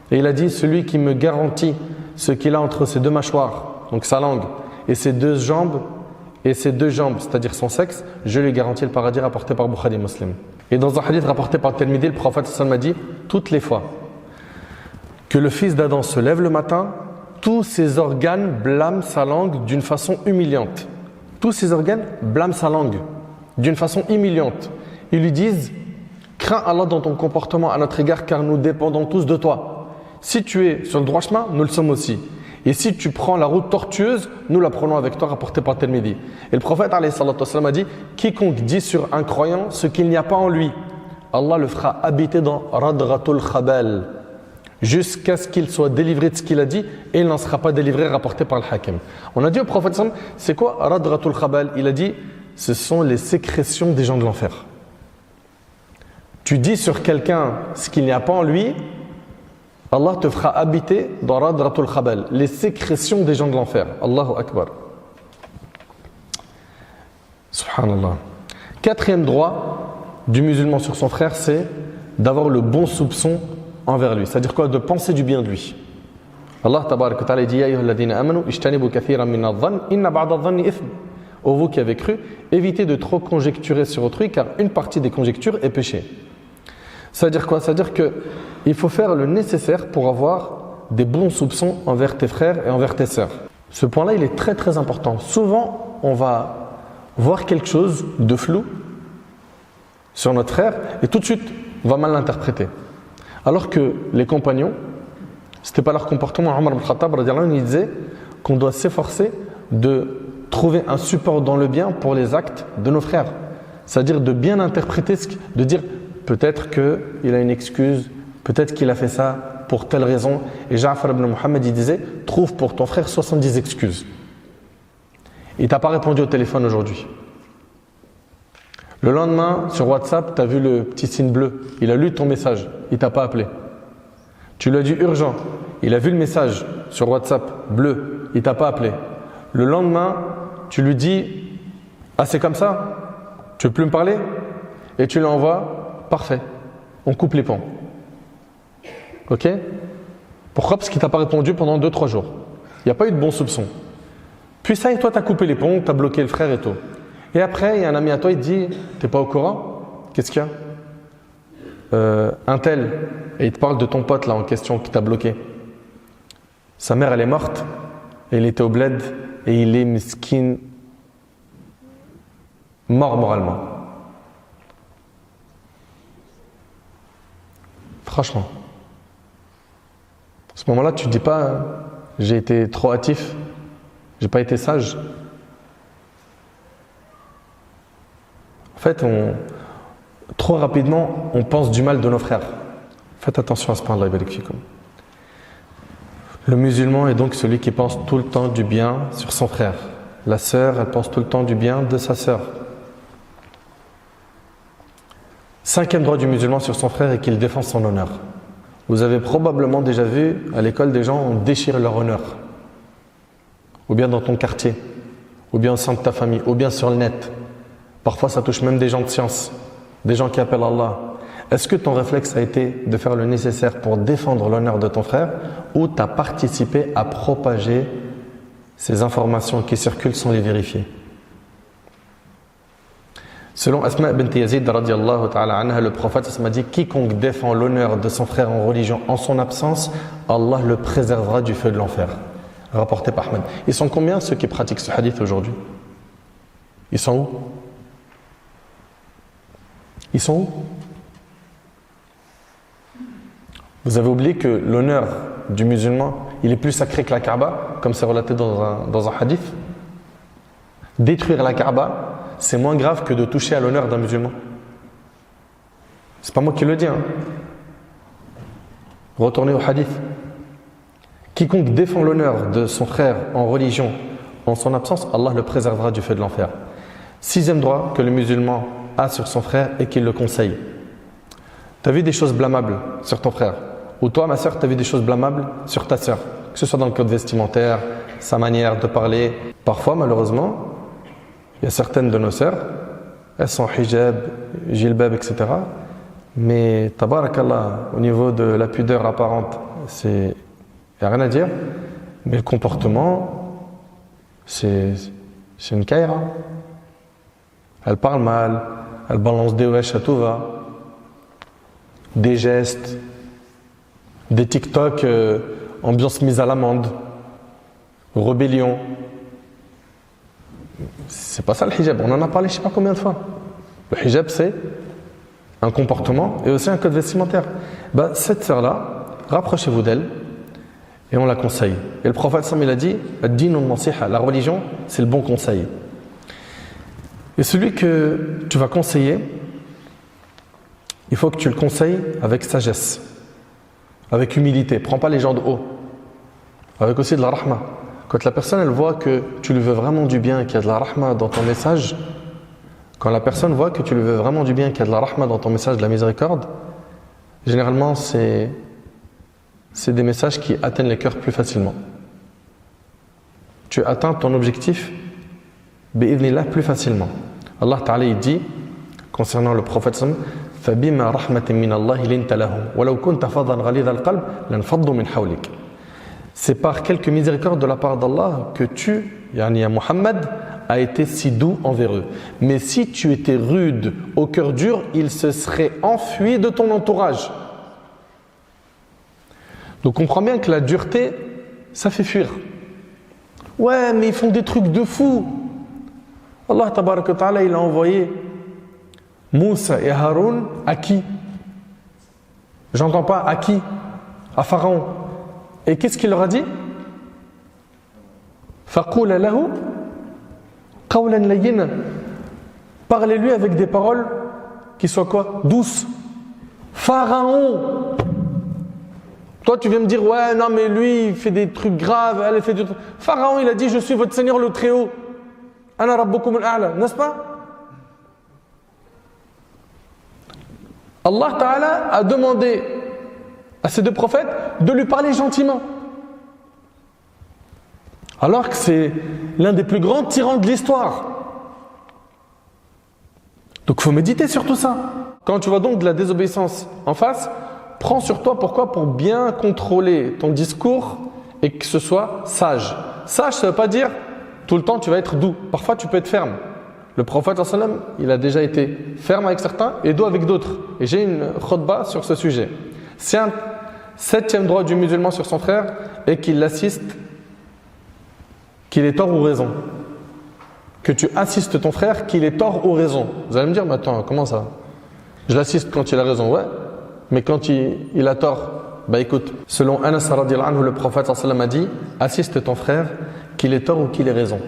Et il a dit, celui qui me garantit ce qu'il a entre ses deux mâchoires, donc sa langue, et ses deux jambes, c'est-à-dire son sexe, je lui garantis le paradis, rapporté par Bukhari Muslim. Et dans un hadith rapporté par Tirmidhi, le prophète sallallahu alayhi wa sallam a dit, toutes les fois que le fils d'Adam se lève le matin, tous ses organes blâment sa langue d'une façon humiliante. Tous ses organes blâment sa langue d'une façon humiliante. Ils lui disent, crains Allah dans ton comportement à notre égard car nous dépendons tous de toi. Si tu es sur le droit chemin, nous le sommes aussi. Et si tu prends la route tortueuse, nous la prenons avec toi, rapporté par Tirmidhi. Et le prophète alayhi salatu wassalam a dit, quiconque dit sur un croyant ce qu'il n'y a pas en lui, Allah le fera habiter dans Radratul Khabal, jusqu'à ce qu'il soit délivré de ce qu'il a dit, et il n'en sera pas délivré, rapporté par le Hakim. On a dit au prophète sallam, c'est quoi Radratul Khabal? Il a dit, ce sont les sécrétions des gens de l'enfer. Tu dis sur quelqu'un ce qu'il n'y a pas en lui, Allah te fera habiter dans Radratul Khabal, les sécrétions des gens de l'enfer. Allahu Akbar. Subhanallah. Quatrième droit du musulman sur son frère, c'est d'avoir le bon soupçon envers lui. C'est-à-dire quoi? De penser du bien de lui. Allah tabarak wa ta'ala dit, ya ayyuhalladhina amanu ijtanibu kathiran min adh-dhann inna ba'da adh-dhanni ithm. Ô vous qui avez cru, évitez de trop conjecturer sur autrui car une partie des conjectures est péché. C'est-à-dire quoi? C'est-à-dire qu'il faut faire le nécessaire pour avoir des bons soupçons envers tes frères et envers tes sœurs. Ce point-là, il est très très important. Souvent, on va voir quelque chose de flou sur notre frère et tout de suite, on va mal l'interpréter. Alors que les compagnons, ce n'était pas leur comportement. Omar ibn Khattab, il disait qu'on doit s'efforcer de trouver un support dans le bien pour les actes de nos frères. C'est-à-dire de bien interpréter, de dire peut-être qu'il a une excuse, peut-être qu'il a fait ça pour telle raison. Et Ja'far ibn Muhammad, il disait, trouve pour ton frère 70 excuses. Il t'a pas répondu au téléphone aujourd'hui. Le lendemain, sur WhatsApp, tu as vu le petit signe bleu. Il a lu ton message, il t'a pas appelé. Tu lui as dit urgent, il a vu le message sur WhatsApp bleu, il t'a pas appelé. Le lendemain, tu lui dis, ah c'est comme ça, tu veux plus me parler? Et tu lui envoies, parfait, on coupe les ponts. Ok? Pourquoi? Parce qu'il t'a pas répondu pendant 2-3 jours. Il n'y a pas eu de bon soupçon. Puis ça, et toi, tu as coupé les ponts, tu as bloqué le frère et tout. Et après, il y a un ami à toi, il te dit, t'es pas au courant? Qu'est-ce qu'il y a? Un tel, et il te parle de ton pote là en question qui t'a bloqué. Sa mère, elle est morte, et il était au bled, et il est miskin, mort moralement. Franchement. À ce moment-là, tu ne te dis pas, j'ai été trop hâtif, j'ai pas été sage. En fait, trop rapidement, on pense du mal de nos frères. Faites attention à ce point-là. Le musulman est donc celui qui pense tout le temps du bien sur son frère. La sœur, elle pense tout le temps du bien de sa sœur. Cinquième droit du musulman sur son frère est qu'il défend son honneur. Vous avez probablement déjà vu à l'école des gens, on déchire leur honneur. Ou bien dans ton quartier, ou bien au sein de ta famille, ou bien sur le net. Parfois ça touche même des gens de science. des gens qui appellent Allah, est-ce que ton réflexe a été de faire le nécessaire pour défendre l'honneur de ton frère ou tu as participé à propager ces informations qui circulent sans les vérifier? Selon Asma bint Yazid radiallahu ta'ala anha, le prophète m'a dit: quiconque défend l'honneur de son frère en religion en son absence, Allah le préservera du feu de l'enfer. Rapporté par Ahmed. Ils sont combien ceux qui pratiquent ce hadith aujourd'hui? Ils sont où? Ils sont où? Vous avez oublié que l'honneur du musulman, il est plus sacré que la Kaaba, comme c'est relaté dans un hadith. Détruire la Kaaba, c'est moins grave que de toucher à l'honneur d'un musulman. C'est pas moi qui le dis. Retournez au hadith. Quiconque défend l'honneur de son frère en religion, en son absence, Allah le préservera du feu de l'enfer. 6e droit que le musulman a sur son frère et qu'il le conseille. Tu as vu des choses blâmables sur ton frère? Ou toi, ma soeur, tu as vu des choses blâmables sur ta soeur? Que ce soit dans le code vestimentaire, sa manière de parler. Parfois, malheureusement, il y a certaines de nos sœurs, elles sont hijab, jilbab, etc. Mais, tabarakallah, au niveau de la pudeur apparente, il n'y a rien à dire. Mais le comportement, c'est une caïra. Elle parle mal, elle balance des wesh à tout va, des gestes, des TikTok, ambiance mise à l'amende, rébellion. C'est pas ça le hijab, on en a parlé je sais pas combien de fois. Le hijab c'est un comportement et aussi un code vestimentaire. Cette sœur-là, rapprochez-vous d'elle et on la conseille. Et le prophète il a dit, la religion c'est le bon conseil. Et celui que tu vas conseiller, il faut que tu le conseilles avec sagesse, avec humilité. Prends pas les gens de haut, avec aussi de la rahma. Quand la personne elle voit que tu lui veux vraiment du bien, qu'il y a de la rahma dans ton message, quand la personne voit que tu lui veux vraiment du bien, qu'il y a de la rahma dans ton message de la miséricorde, généralement c'est des messages qui atteignent les cœurs plus facilement. Tu atteins ton objectif bi'idhnillah plus facilement. Allah Ta'ala il dit concernant le prophète فَبِمَا رَحْمَةٍ مِّنَ اللَّهِ لِنْتَ لَهُمْ وَلَوْ كُنْتَ فَظًّا غَلِيظَ الْقَلْبِ لَانفَضُّوا مِنْ حَوْلِكَ. C'est par quelques miséricordes de la part d'Allah que tu, yani à Muhammad, a été si doux envers eux. Mais si tu étais rude, au cœur dur, ils se seraient enfuis de ton entourage. Donc on comprend bien que la dureté, ça fait fuir. Ouais, mais ils font des trucs de fou. Allah tabaraka ta'ala, il a envoyé Moussa et Haroun à qui? J'entends pas à qui? À Pharaon. Et qu'est-ce qu'il leur a dit? فَقُولَ لَهُ قَوْلًا لَيِّنًا. Parlez-lui avec des paroles qui soient quoi? Douces. Pharaon. Toi tu viens me dire ouais non mais lui il fait des trucs graves, elle fait des trucs. Pharaon il a dit je suis votre Seigneur le Très-Haut. Ana rabbukum al-a'la, n'est-ce pas? Allah Ta'ala a demandé à ces deux prophètes de lui parler gentiment. Alors que c'est l'un des plus grands tyrans de l'histoire. Donc il faut méditer sur tout ça. Quand tu vois donc de la désobéissance en face, prends sur toi, pourquoi? Pour bien contrôler ton discours et que ce soit sage. Sage, ça ne veut pas dire tout le temps tu vas être doux. Parfois tu peux être ferme. Le prophète il a déjà été ferme avec certains et doux avec d'autres. Et j'ai une khutba sur ce sujet. C'est un 7e droit du musulman sur son frère et qu'il l'assiste, qu'il ait tort ou raison. Que tu assistes ton frère, qu'il ait tort ou raison. Vous allez me dire, mais attends, comment ça? Je l'assiste quand il a raison, ouais. Mais quand il a tort, écoute. Selon Anas radhiyallahu anhu, le prophète a dit, assiste ton frère, qu'il ait tort ou qu'il ait raison.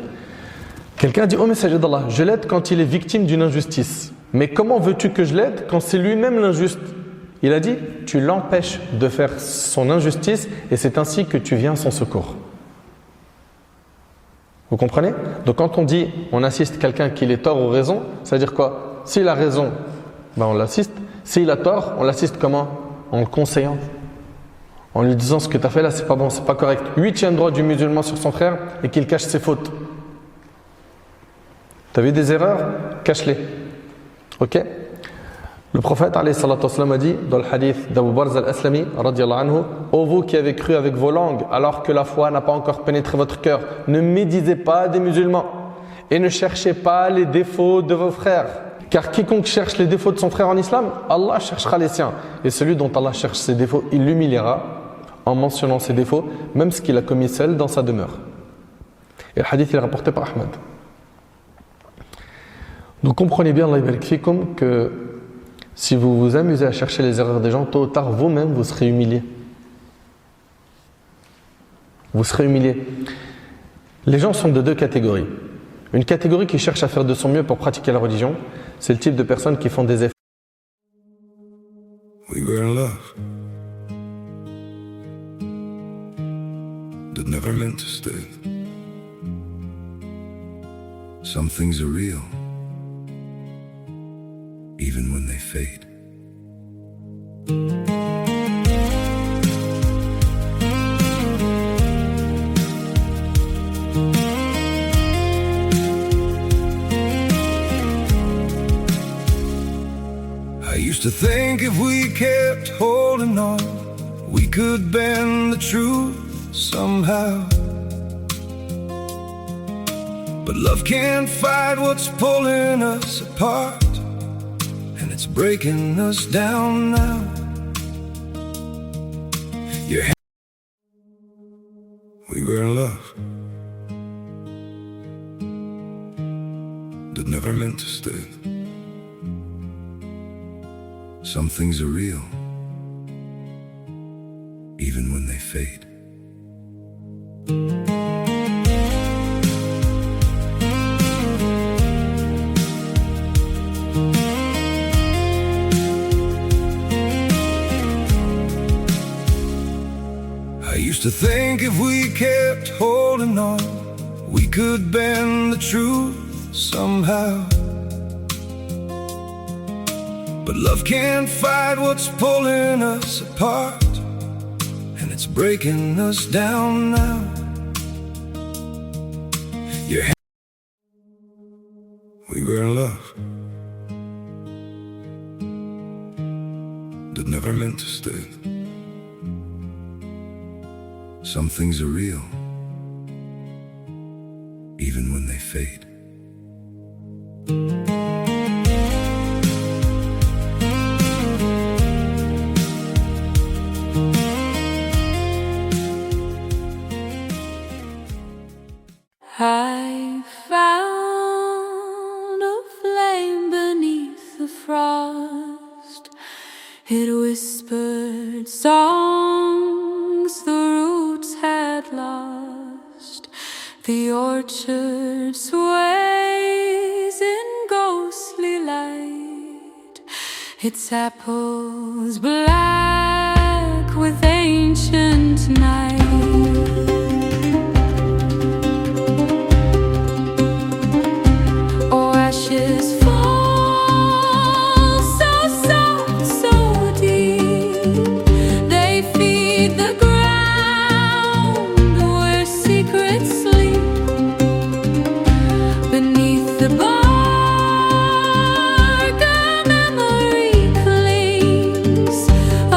Quelqu'un dit, oh messager d'Allah, je l'aide quand il est victime d'une injustice. Mais comment veux-tu que je l'aide quand c'est lui-même l'injuste? Il a dit, tu l'empêches de faire son injustice et c'est ainsi que tu viens à son secours. Vous comprenez? Donc quand on dit, on assiste quelqu'un qu'il ait tort ou raison, ça veut dire quoi? S'il a raison, on l'assiste. S'il a tort, on l'assiste comment? En le conseillant. En lui disant, ce que tu as fait là, c'est pas bon, c'est pas correct. 8e droit du musulman sur son frère et qu'il cache ses fautes. Tu as vu des erreurs? Cache-les. Ok? Le prophète alayhi salatu wassalam, a dit dans le hadith d'Abu Barz al-Aslami radiyallahu anhu: ô vous qui avez cru avec vos langues alors que la foi n'a pas encore pénétré votre cœur, ne médisez pas des musulmans et ne cherchez pas les défauts de vos frères, car quiconque cherche les défauts de son frère en islam, Allah cherchera les siens, et celui dont Allah cherche ses défauts, il l'humiliera en mentionnant ses défauts, même ce qu'il a commis seul dans sa demeure. Et le hadith il est rapporté par Ahmad. Donc comprenez bien, Allah yabarik fikum, que si vous vous amusez à chercher les erreurs des gens, tôt ou tard, vous-même, vous serez humilié. Vous serez humilié. Les gens sont de deux catégories. Une catégorie qui cherche à faire de son mieux pour pratiquer la religion, c'est le type de personnes qui font des efforts. We were in love that never meant to stay. Some things are real, even when they fade. I used to think if we kept holding on, we could bend the truth somehow. But love can't fight what's pulling us apart, and it's breaking us down now. We were in love that never meant to stay. Some things are real, even when they fade. I used to think if we kept holding on, we could bend the truth somehow. But love can't fight what's pulling us apart, and it's breaking us down now. We were in love that never meant to stay. Some things are real, even when they fade. I found a flame beneath the frost. It whispered songs the roots had lost. The orchard sways in ghostly light, its apples black with ancient night. Ashes fall so soft, so deep. They feed the ground where secrets sleep. Beneath the bark, a memory clings, a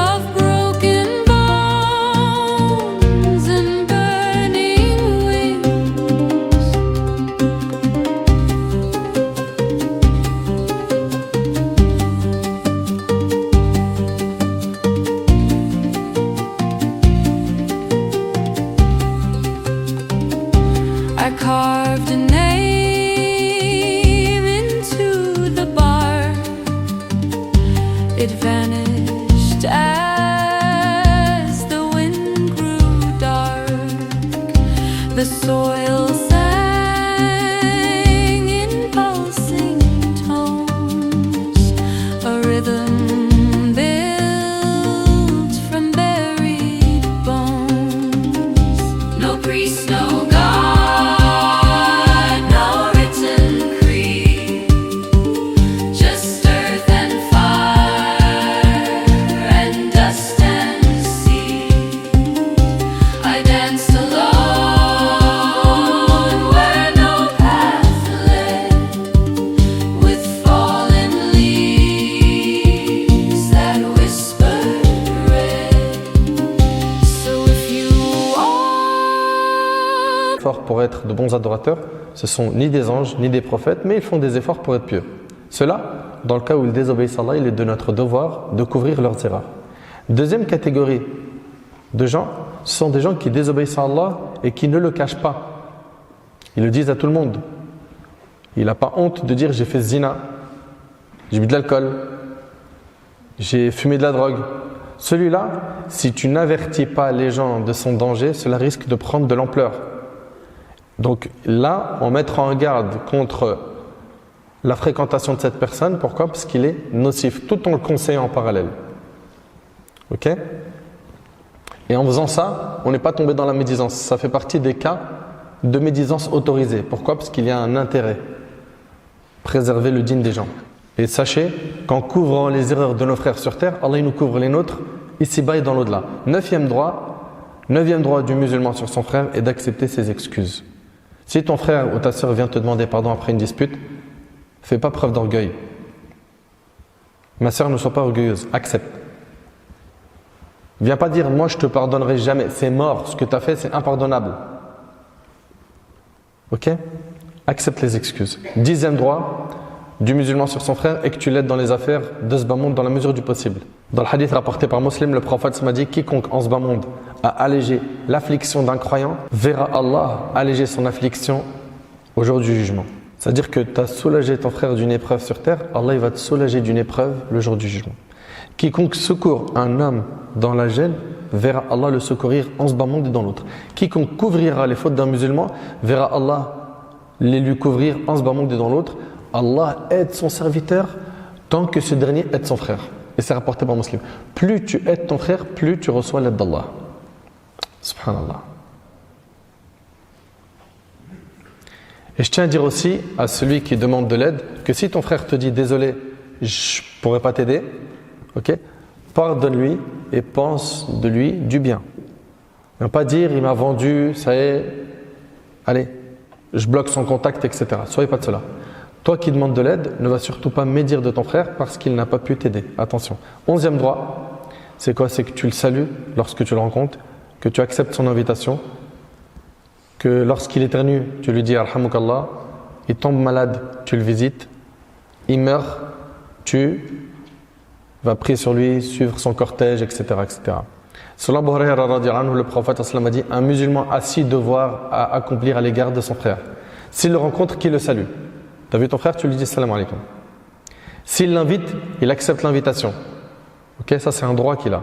efforts pour être de bons adorateurs, ce sont ni des anges, ni des prophètes, mais ils font des efforts pour être pieux. Ceux-là, dans le cas où ils désobéissent à Allah, il est de notre devoir de couvrir leurs erreurs. Deuxième catégorie de gens, ce sont des gens qui désobéissent à Allah et qui ne le cachent pas. Ils le disent à tout le monde. Il n'a pas honte de dire j'ai fait zina, j'ai bu de l'alcool, j'ai fumé de la drogue. Celui-là, si tu n'avertis pas les gens de son danger, cela risque de prendre de l'ampleur. Donc là, on mettra en garde contre la fréquentation de cette personne. Pourquoi? Parce qu'il est nocif, tout en le conseillant en parallèle. Ok? Et en faisant ça, on n'est pas tombé dans la médisance. Ça fait partie des cas de médisance autorisée. Pourquoi? Parce qu'il y a un intérêt. Préserver le dîn des gens. Et sachez qu'en couvrant les erreurs de nos frères sur terre, Allah nous couvre les nôtres ici-bas et dans l'au-delà. Neuvième droit du musulman sur son frère est d'accepter ses excuses. Si ton frère ou ta sœur vient te demander pardon après une dispute, fais pas preuve d'orgueil. Ma sœur, ne sois pas orgueilleuse, accepte. Viens pas dire moi je te pardonnerai jamais, c'est mort, ce que tu as fait c'est impardonnable. Ok? Accepte les excuses. 10e droit du musulman sur son frère est que tu l'aides dans les affaires de ce bas monde dans la mesure du possible. Dans le hadith rapporté par Muslim, le prophète m'a dit quiconque en ce bas monde a allégé l'affliction d'un croyant verra Allah alléger son affliction au jour du jugement. C'est-à-dire que tu as soulagé ton frère d'une épreuve sur terre, Allah il va te soulager d'une épreuve le jour du jugement. Quiconque secourt un homme dans la gêne verra Allah le secourir en ce bas monde et dans l'autre. Quiconque couvrira les fautes d'un musulman verra Allah les lui couvrir en ce bas monde et dans l'autre. Allah aide son serviteur tant que ce dernier aide son frère. Et c'est rapporté par Muslim. Plus tu aides ton frère, plus tu reçois l'aide d'Allah. Subhanallah. Et je tiens à dire aussi à celui qui demande de l'aide que si ton frère te dit désolé, je ne pourrais pas t'aider, ok, pardonne-lui et pense de lui du bien. Ne pas dire il m'a vendu, ça y est, allez, je bloque son contact, etc. Soyez pas de cela. Toi qui demandes de l'aide, ne va surtout pas médire de ton frère parce qu'il n'a pas pu t'aider. Attention. 11e droit, c'est quoi? C'est que tu le salues lorsque tu le rencontres, que tu acceptes son invitation, que lorsqu'il éternue, tu lui dis Arhamukallah, il tombe malade, tu le visites, il meurt, tu vas prier sur lui, suivre son cortège, etc. etc. Selon Abu Hurayra radhiyallahu anhu, le prophète a dit un musulman a 6 devoirs à accomplir à l'égard de son frère. S'il le rencontre, qu'il le salue. Tu as vu ton frère, tu lui dis salam alaikum. S'il l'invite, il accepte l'invitation. Ok, ça c'est un droit qu'il a.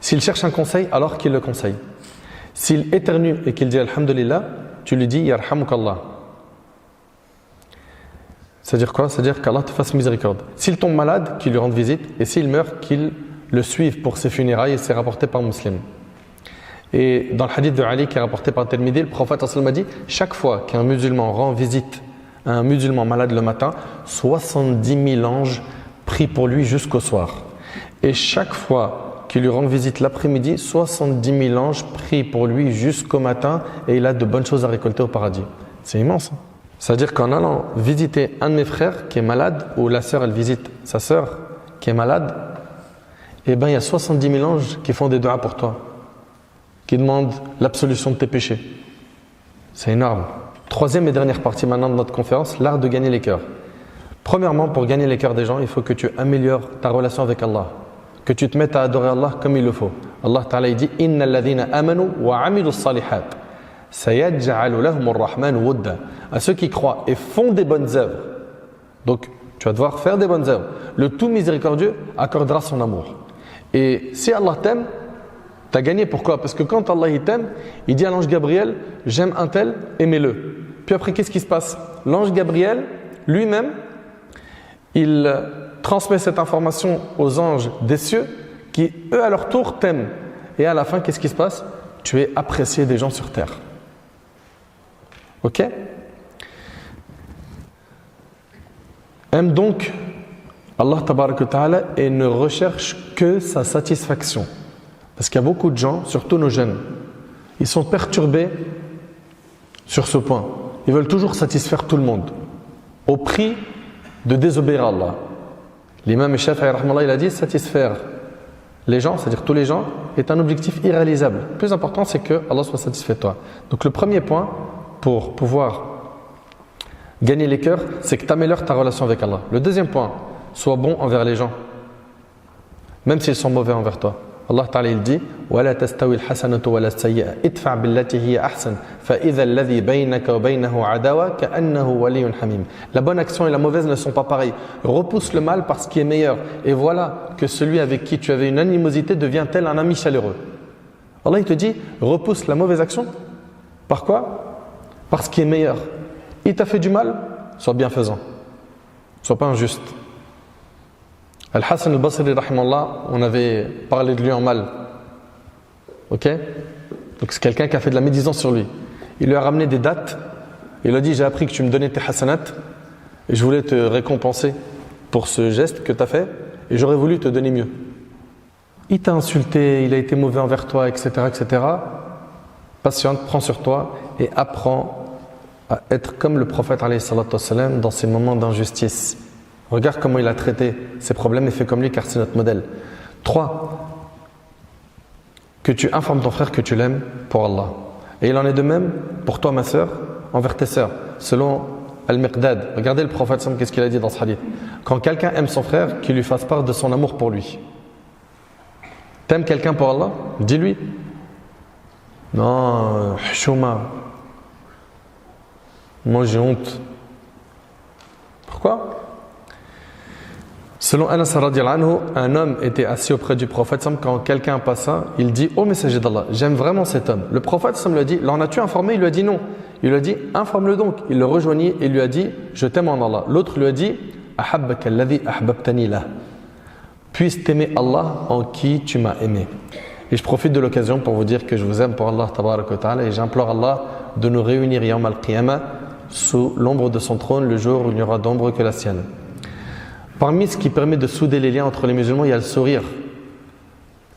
S'il cherche un conseil, alors qu'il le conseille. S'il éternue et qu'il dit alhamdulillah, tu lui dis yarhamukallah. C'est-à-dire quoi? C'est-à-dire qu'Allah te fasse miséricorde. S'il tombe malade, qu'il lui rende visite, et s'il meurt, qu'il le suive pour ses funérailles, et c'est rapporté par Muslim. Et dans le hadith de Ali qui est rapporté par Tirmidhi, le prophète a dit chaque fois qu'un musulman rend visite à un musulman malade le matin, 70 000 anges prient pour lui jusqu'au soir. Et chaque fois qu'il lui rend visite l'après-midi, 70 000 anges prient pour lui jusqu'au matin et il a de bonnes choses à récolter au paradis. C'est immense. Hein? C'est-à-dire qu'en allant visiter un de mes frères qui est malade, ou la sœur elle visite sa sœur qui est malade, eh bien il y a 70 000 anges qui font des duas pour toi, qui demandent l'absolution de tes péchés. C'est énorme. 3e et dernière partie maintenant de notre conférence, l'art de gagner les cœurs. Premièrement, pour gagner les cœurs des gens, il faut que tu améliores ta relation avec Allah, que tu te mettes à adorer Allah comme il le faut. Allah Ta'ala il dit Inna alladhina amanu wa amilu salihat sayaj'alu lahumur rahman wudda. À ceux qui croient et font des bonnes œuvres. Donc, tu vas devoir faire des bonnes œuvres. Le tout miséricordieux accordera son amour. Et si Allah t'aime, tu as gagné. Pourquoi? Parce que quand Allah il t'aime, il dit à l'ange Gabriel j'aime un tel, aimez-le. Puis après, qu'est-ce qui se passe? L'ange Gabriel, lui-même, il transmet cette information aux anges des cieux qui, eux, à leur tour, t'aiment. Et à la fin, qu'est-ce qui se passe? Tu es apprécié des gens sur terre. Ok? Aime donc Allah Tabaraka Ta'ala et ne recherche que sa satisfaction. Parce qu'il y a beaucoup de gens, surtout nos jeunes, ils sont perturbés sur ce point. Ils veulent toujours satisfaire tout le monde, au prix de désobéir à Allah. L'imam Shafi'i rahmallah, il a dit satisfaire les gens, c'est-à-dire tous les gens, est un objectif irréalisable. Le plus important, c'est que Allah soit satisfait de toi. Donc le premier point, pour pouvoir gagner les cœurs, c'est que tu améliores ta relation avec Allah. Le deuxième point, sois bon envers les gens, même s'ils sont mauvais envers toi. Allah Ta'ala il dit وَلَا تَسْتَوِي الْحَسَنَةُ وَلَا السَّيِّئَةُ ادْفَعْ بِالَّتِي هِيَ أَحْسَنُ فَإِذَا الَّذِي بَيْنَكَ وَبَيْنَهُ عَدَاوَةٌ كَأَنَّهُ وَلِيٌّ حَمِيمٌ. La bonne action et la mauvaise ne sont pas pareilles. Repousse le mal par ce qui est meilleur. Et voilà que celui avec qui tu avais une animosité devient tel un ami chaleureux. Allah il te dit repousse la mauvaise action. Par quoi? Par ce qui est meilleur. Il t'a fait du mal, sois bienfaisant. Sois pas injuste. Al-Hassan al-Basri, rahimallah, on avait parlé de lui en mal. Ok? Donc c'est quelqu'un qui a fait de la médisance sur lui. Il lui a ramené des dates. Il lui a dit j'ai appris que tu me donnais tes hasanat et je voulais te récompenser pour ce geste que tu as fait et j'aurais voulu te donner mieux. Il t'a insulté, il a été mauvais envers toi, etc., etc. Patiente, prends sur toi et apprends à être comme le prophète alayhi salatu wassalam dans ces moments d'injustice. Regarde comment il a traité ses problèmes et fais comme lui car c'est notre modèle. 3. Que tu informes ton frère que tu l'aimes pour Allah. Et il en est de même pour toi ma sœur, envers tes sœurs. Selon Al-Miqdad, regardez le prophète, qu'est-ce qu'il a dit dans ce hadith. Quand quelqu'un aime son frère, qu'il lui fasse part de son amour pour lui. T'aimes quelqu'un pour Allah? Dis-lui. Non, chouma. Moi j'ai honte. Pourquoi? Selon Anas radiyallahu anhu, un homme était assis auprès du prophète. Quand quelqu'un passa, il dit ô messager d'Allah, j'aime vraiment cet homme. Le prophète lui a dit, l'en as-tu informé? Il lui a dit non. Il lui a dit, informe-le donc. Il le rejoignit et lui a dit, je t'aime en Allah. L'autre lui a dit, ahabbaka alladhi ahbabtani lah. Puisse t'aimer Allah en qui tu m'as aimé. Et je profite de l'occasion pour vous dire que je vous aime pour Allah tabaraka wa ta'ala et j'implore Allah de nous réunir yawm al-qiyamah sous l'ombre de son trône le jour où il n'y aura d'ombre que la sienne. Parmi ce qui permet de souder les liens entre les musulmans, il y a le sourire.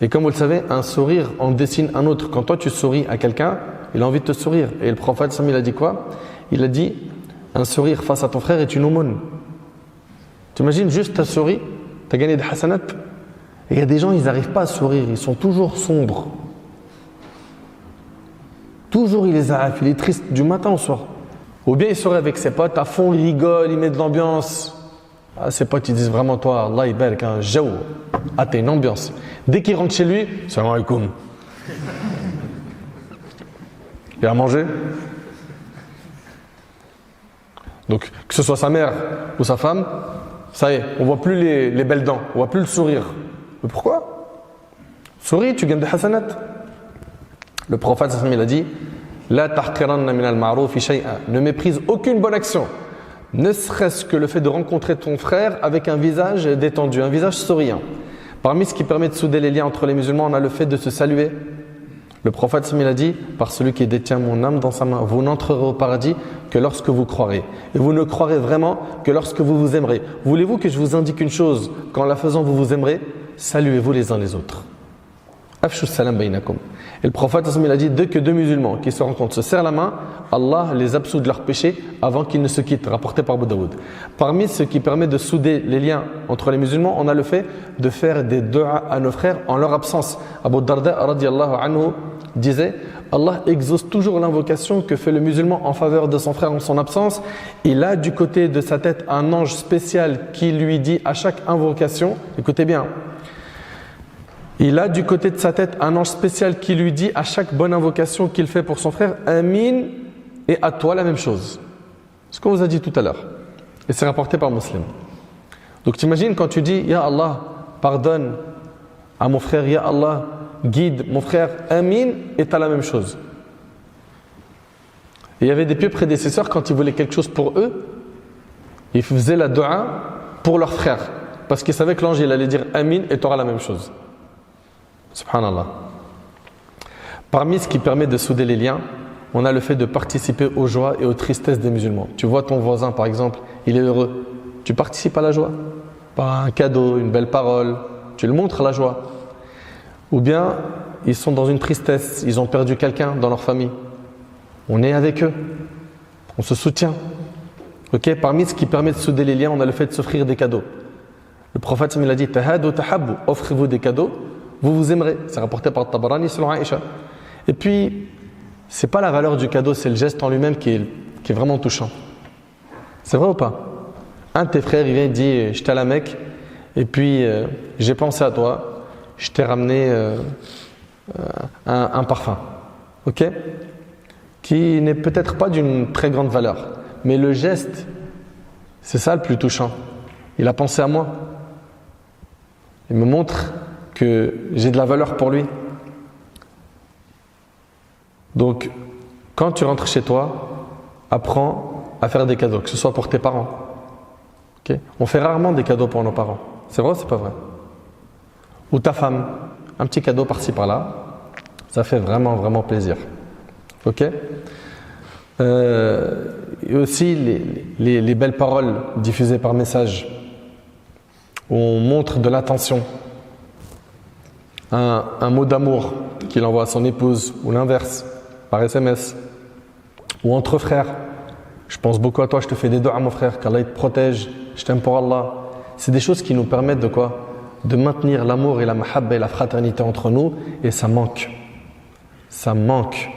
Et comme vous le savez, un sourire en dessine un autre. Quand toi tu souris à quelqu'un, il a envie de te sourire. Et le prophète il a dit quoi? Il a dit un sourire face à ton frère est une aumône. Tu imagines juste tu as souri, tu as gagné des hasanat. Et il y a des gens, ils n'arrivent pas à sourire, ils sont toujours sombres. Toujours il les arrache, il est triste du matin au soir. Ou bien il sourit avec ses potes, à fond il rigole, il met de l'ambiance. Ah, ses potes ils disent vraiment toi, Allah ibarak, un jaou. Ah, t'as une ambiance. Dès qu'il rentre chez lui, salam alaikum. Il a mangé. Donc, que ce soit sa mère ou sa femme, ça y est, on voit plus les belles dents, on voit plus le sourire. Mais pourquoi? Souris, tu gagnes des hasanat. Le prophète il a dit La tahqiranna min al-ma'rufi shay'an. Ne méprise aucune bonne action. Ne serait-ce que le fait de rencontrer ton frère avec un visage détendu, un visage souriant. Parmi ce qui permet de souder les liens entre les musulmans, on a le fait de se saluer. Le prophète il a dit par celui qui détient mon âme dans sa main, vous n'entrerez au paradis que lorsque vous croirez. Et vous ne croirez vraiment que lorsque vous vous aimerez. Voulez-vous que je vous indique une chose? Qu'en la faisant vous vous aimerez, saluez-vous les uns les autres. Afshu salam bainakum. Et le prophète il a dit dès que deux musulmans qui se rencontrent se serrent la main, Allah les absout de leurs péchés avant qu'ils ne se quittent, rapporté par Abu Daoud. Parmi ce qui permet de souder les liens entre les musulmans, on a le fait de faire des dua à nos frères en leur absence. Abu Darda radiyallahu anhu disait Allah exauce toujours l'invocation que fait le musulman en faveur de son frère en son absence. Il a du côté de sa tête un ange spécial qui lui dit à chaque invocation, écoutez bien, il a du côté de sa tête un ange spécial qui lui dit à chaque bonne invocation qu'il fait pour son frère Amin, et à toi la même chose. Ce qu'on vous a dit tout à l'heure. Et c'est rapporté par Muslim. Donc t'imagines quand tu dis Ya Allah, pardonne à mon frère, Ya Allah, guide mon frère, Amin, et tu as la même chose. Et il y avait des pieux prédécesseurs, quand ils voulaient quelque chose pour eux, ils faisaient la dua pour leur frère. Parce qu'ils savaient que l'ange il allait dire Amin et tu auras la même chose. Subhanallah. Parmi ce qui permet de souder les liens, on a le fait de participer aux joies et aux tristesses des musulmans. Tu vois ton voisin par exemple, il est heureux. Tu participes à la joie. Par un cadeau, une belle parole, tu le montres la joie. Ou bien, ils sont dans une tristesse, ils ont perdu quelqu'un dans leur famille. On est avec eux, on se soutient. Ok, parmi ce qui permet de souder les liens, on a le fait de s'offrir des cadeaux. Le prophète il a dit Tahadu tahabbu, offrez-vous des cadeaux, vous vous aimerez. C'est rapporté par Tabarani selon Aïcha. Et puis, c'est pas la valeur du cadeau, c'est le geste en lui-même qui est vraiment touchant. C'est vrai ou pas? Un de tes frères, il vient et dit, j'étais à la Mecque, et puis j'ai pensé à toi, je t'ai ramené un parfum, ok? Qui n'est peut-être pas d'une très grande valeur, mais le geste, c'est ça le plus touchant. Il a pensé à moi. Il me montre que j'ai de la valeur pour lui. Donc, quand tu rentres chez toi, apprends à faire des cadeaux, que ce soit pour tes parents. Okay? On fait rarement des cadeaux pour nos parents. C'est vrai ou c'est pas vrai? Ou ta femme, un petit cadeau par-ci par-là, ça fait vraiment, vraiment plaisir. Ok? Et aussi les belles paroles diffusées par message, où on montre de l'attention. Un mot d'amour qu'il envoie à son épouse, ou l'inverse, par SMS, ou entre frères. Je pense beaucoup à toi, je te fais des doigts à mon frère, qu'Allah te protège, je t'aime pour Allah. C'est des choses qui nous permettent de quoi? De maintenir l'amour et la mahabba et la fraternité entre nous, et ça manque. Ça manque.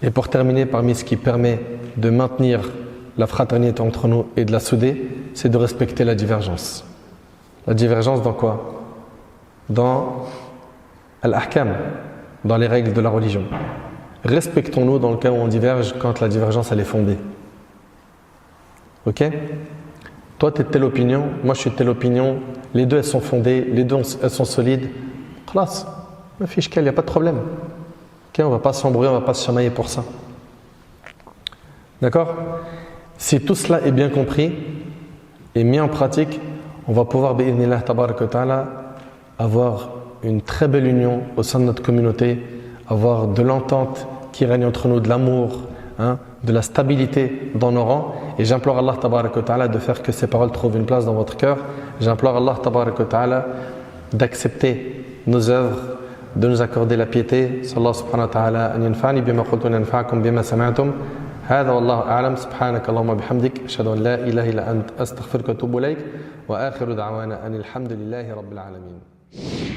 Et pour terminer, parmi ce qui permet de maintenir la fraternité entre nous et de la souder, c'est de respecter la divergence. La divergence dans quoi? Dans al-ahkam, dans les règles de la religion. Respectons-nous dans le cas où on diverge quand la divergence elle est fondée. Ok? Toi tu es de telle opinion, moi je suis de telle opinion, les deux elles sont fondées, les deux elles sont solides. Classe, ma fiche il n'y a pas de problème. Ok, on ne va pas s'embrouiller, on ne va pas se chamailler pour ça. D'accord? Si tout cela est bien compris et mis en pratique, on va pouvoir, bi'idhnillah tabarak wa ta'ala, avoir une très belle union au sein de notre communauté, avoir de l'entente qui règne entre nous, de l'amour, de la stabilité dans nos rangs. Et j'implore Allah tabarak wa ta'ala de faire que ces paroles trouvent une place dans votre cœur. J'implore Allah tabarak wa ta'ala d'accepter nos œuvres, de nous accorder la piété. Sallallahu subhanahu wa ta'ala an yanfa'ani bima qultu wa yanfa'akum bima sami'tum. هذا والله أعلم سبحانك اللهم وبحمدك أشهد أن لا إله إلا أنت أستغفرك وأتوب إليك وآخر دعوانا أن الحمد لله رب العالمين.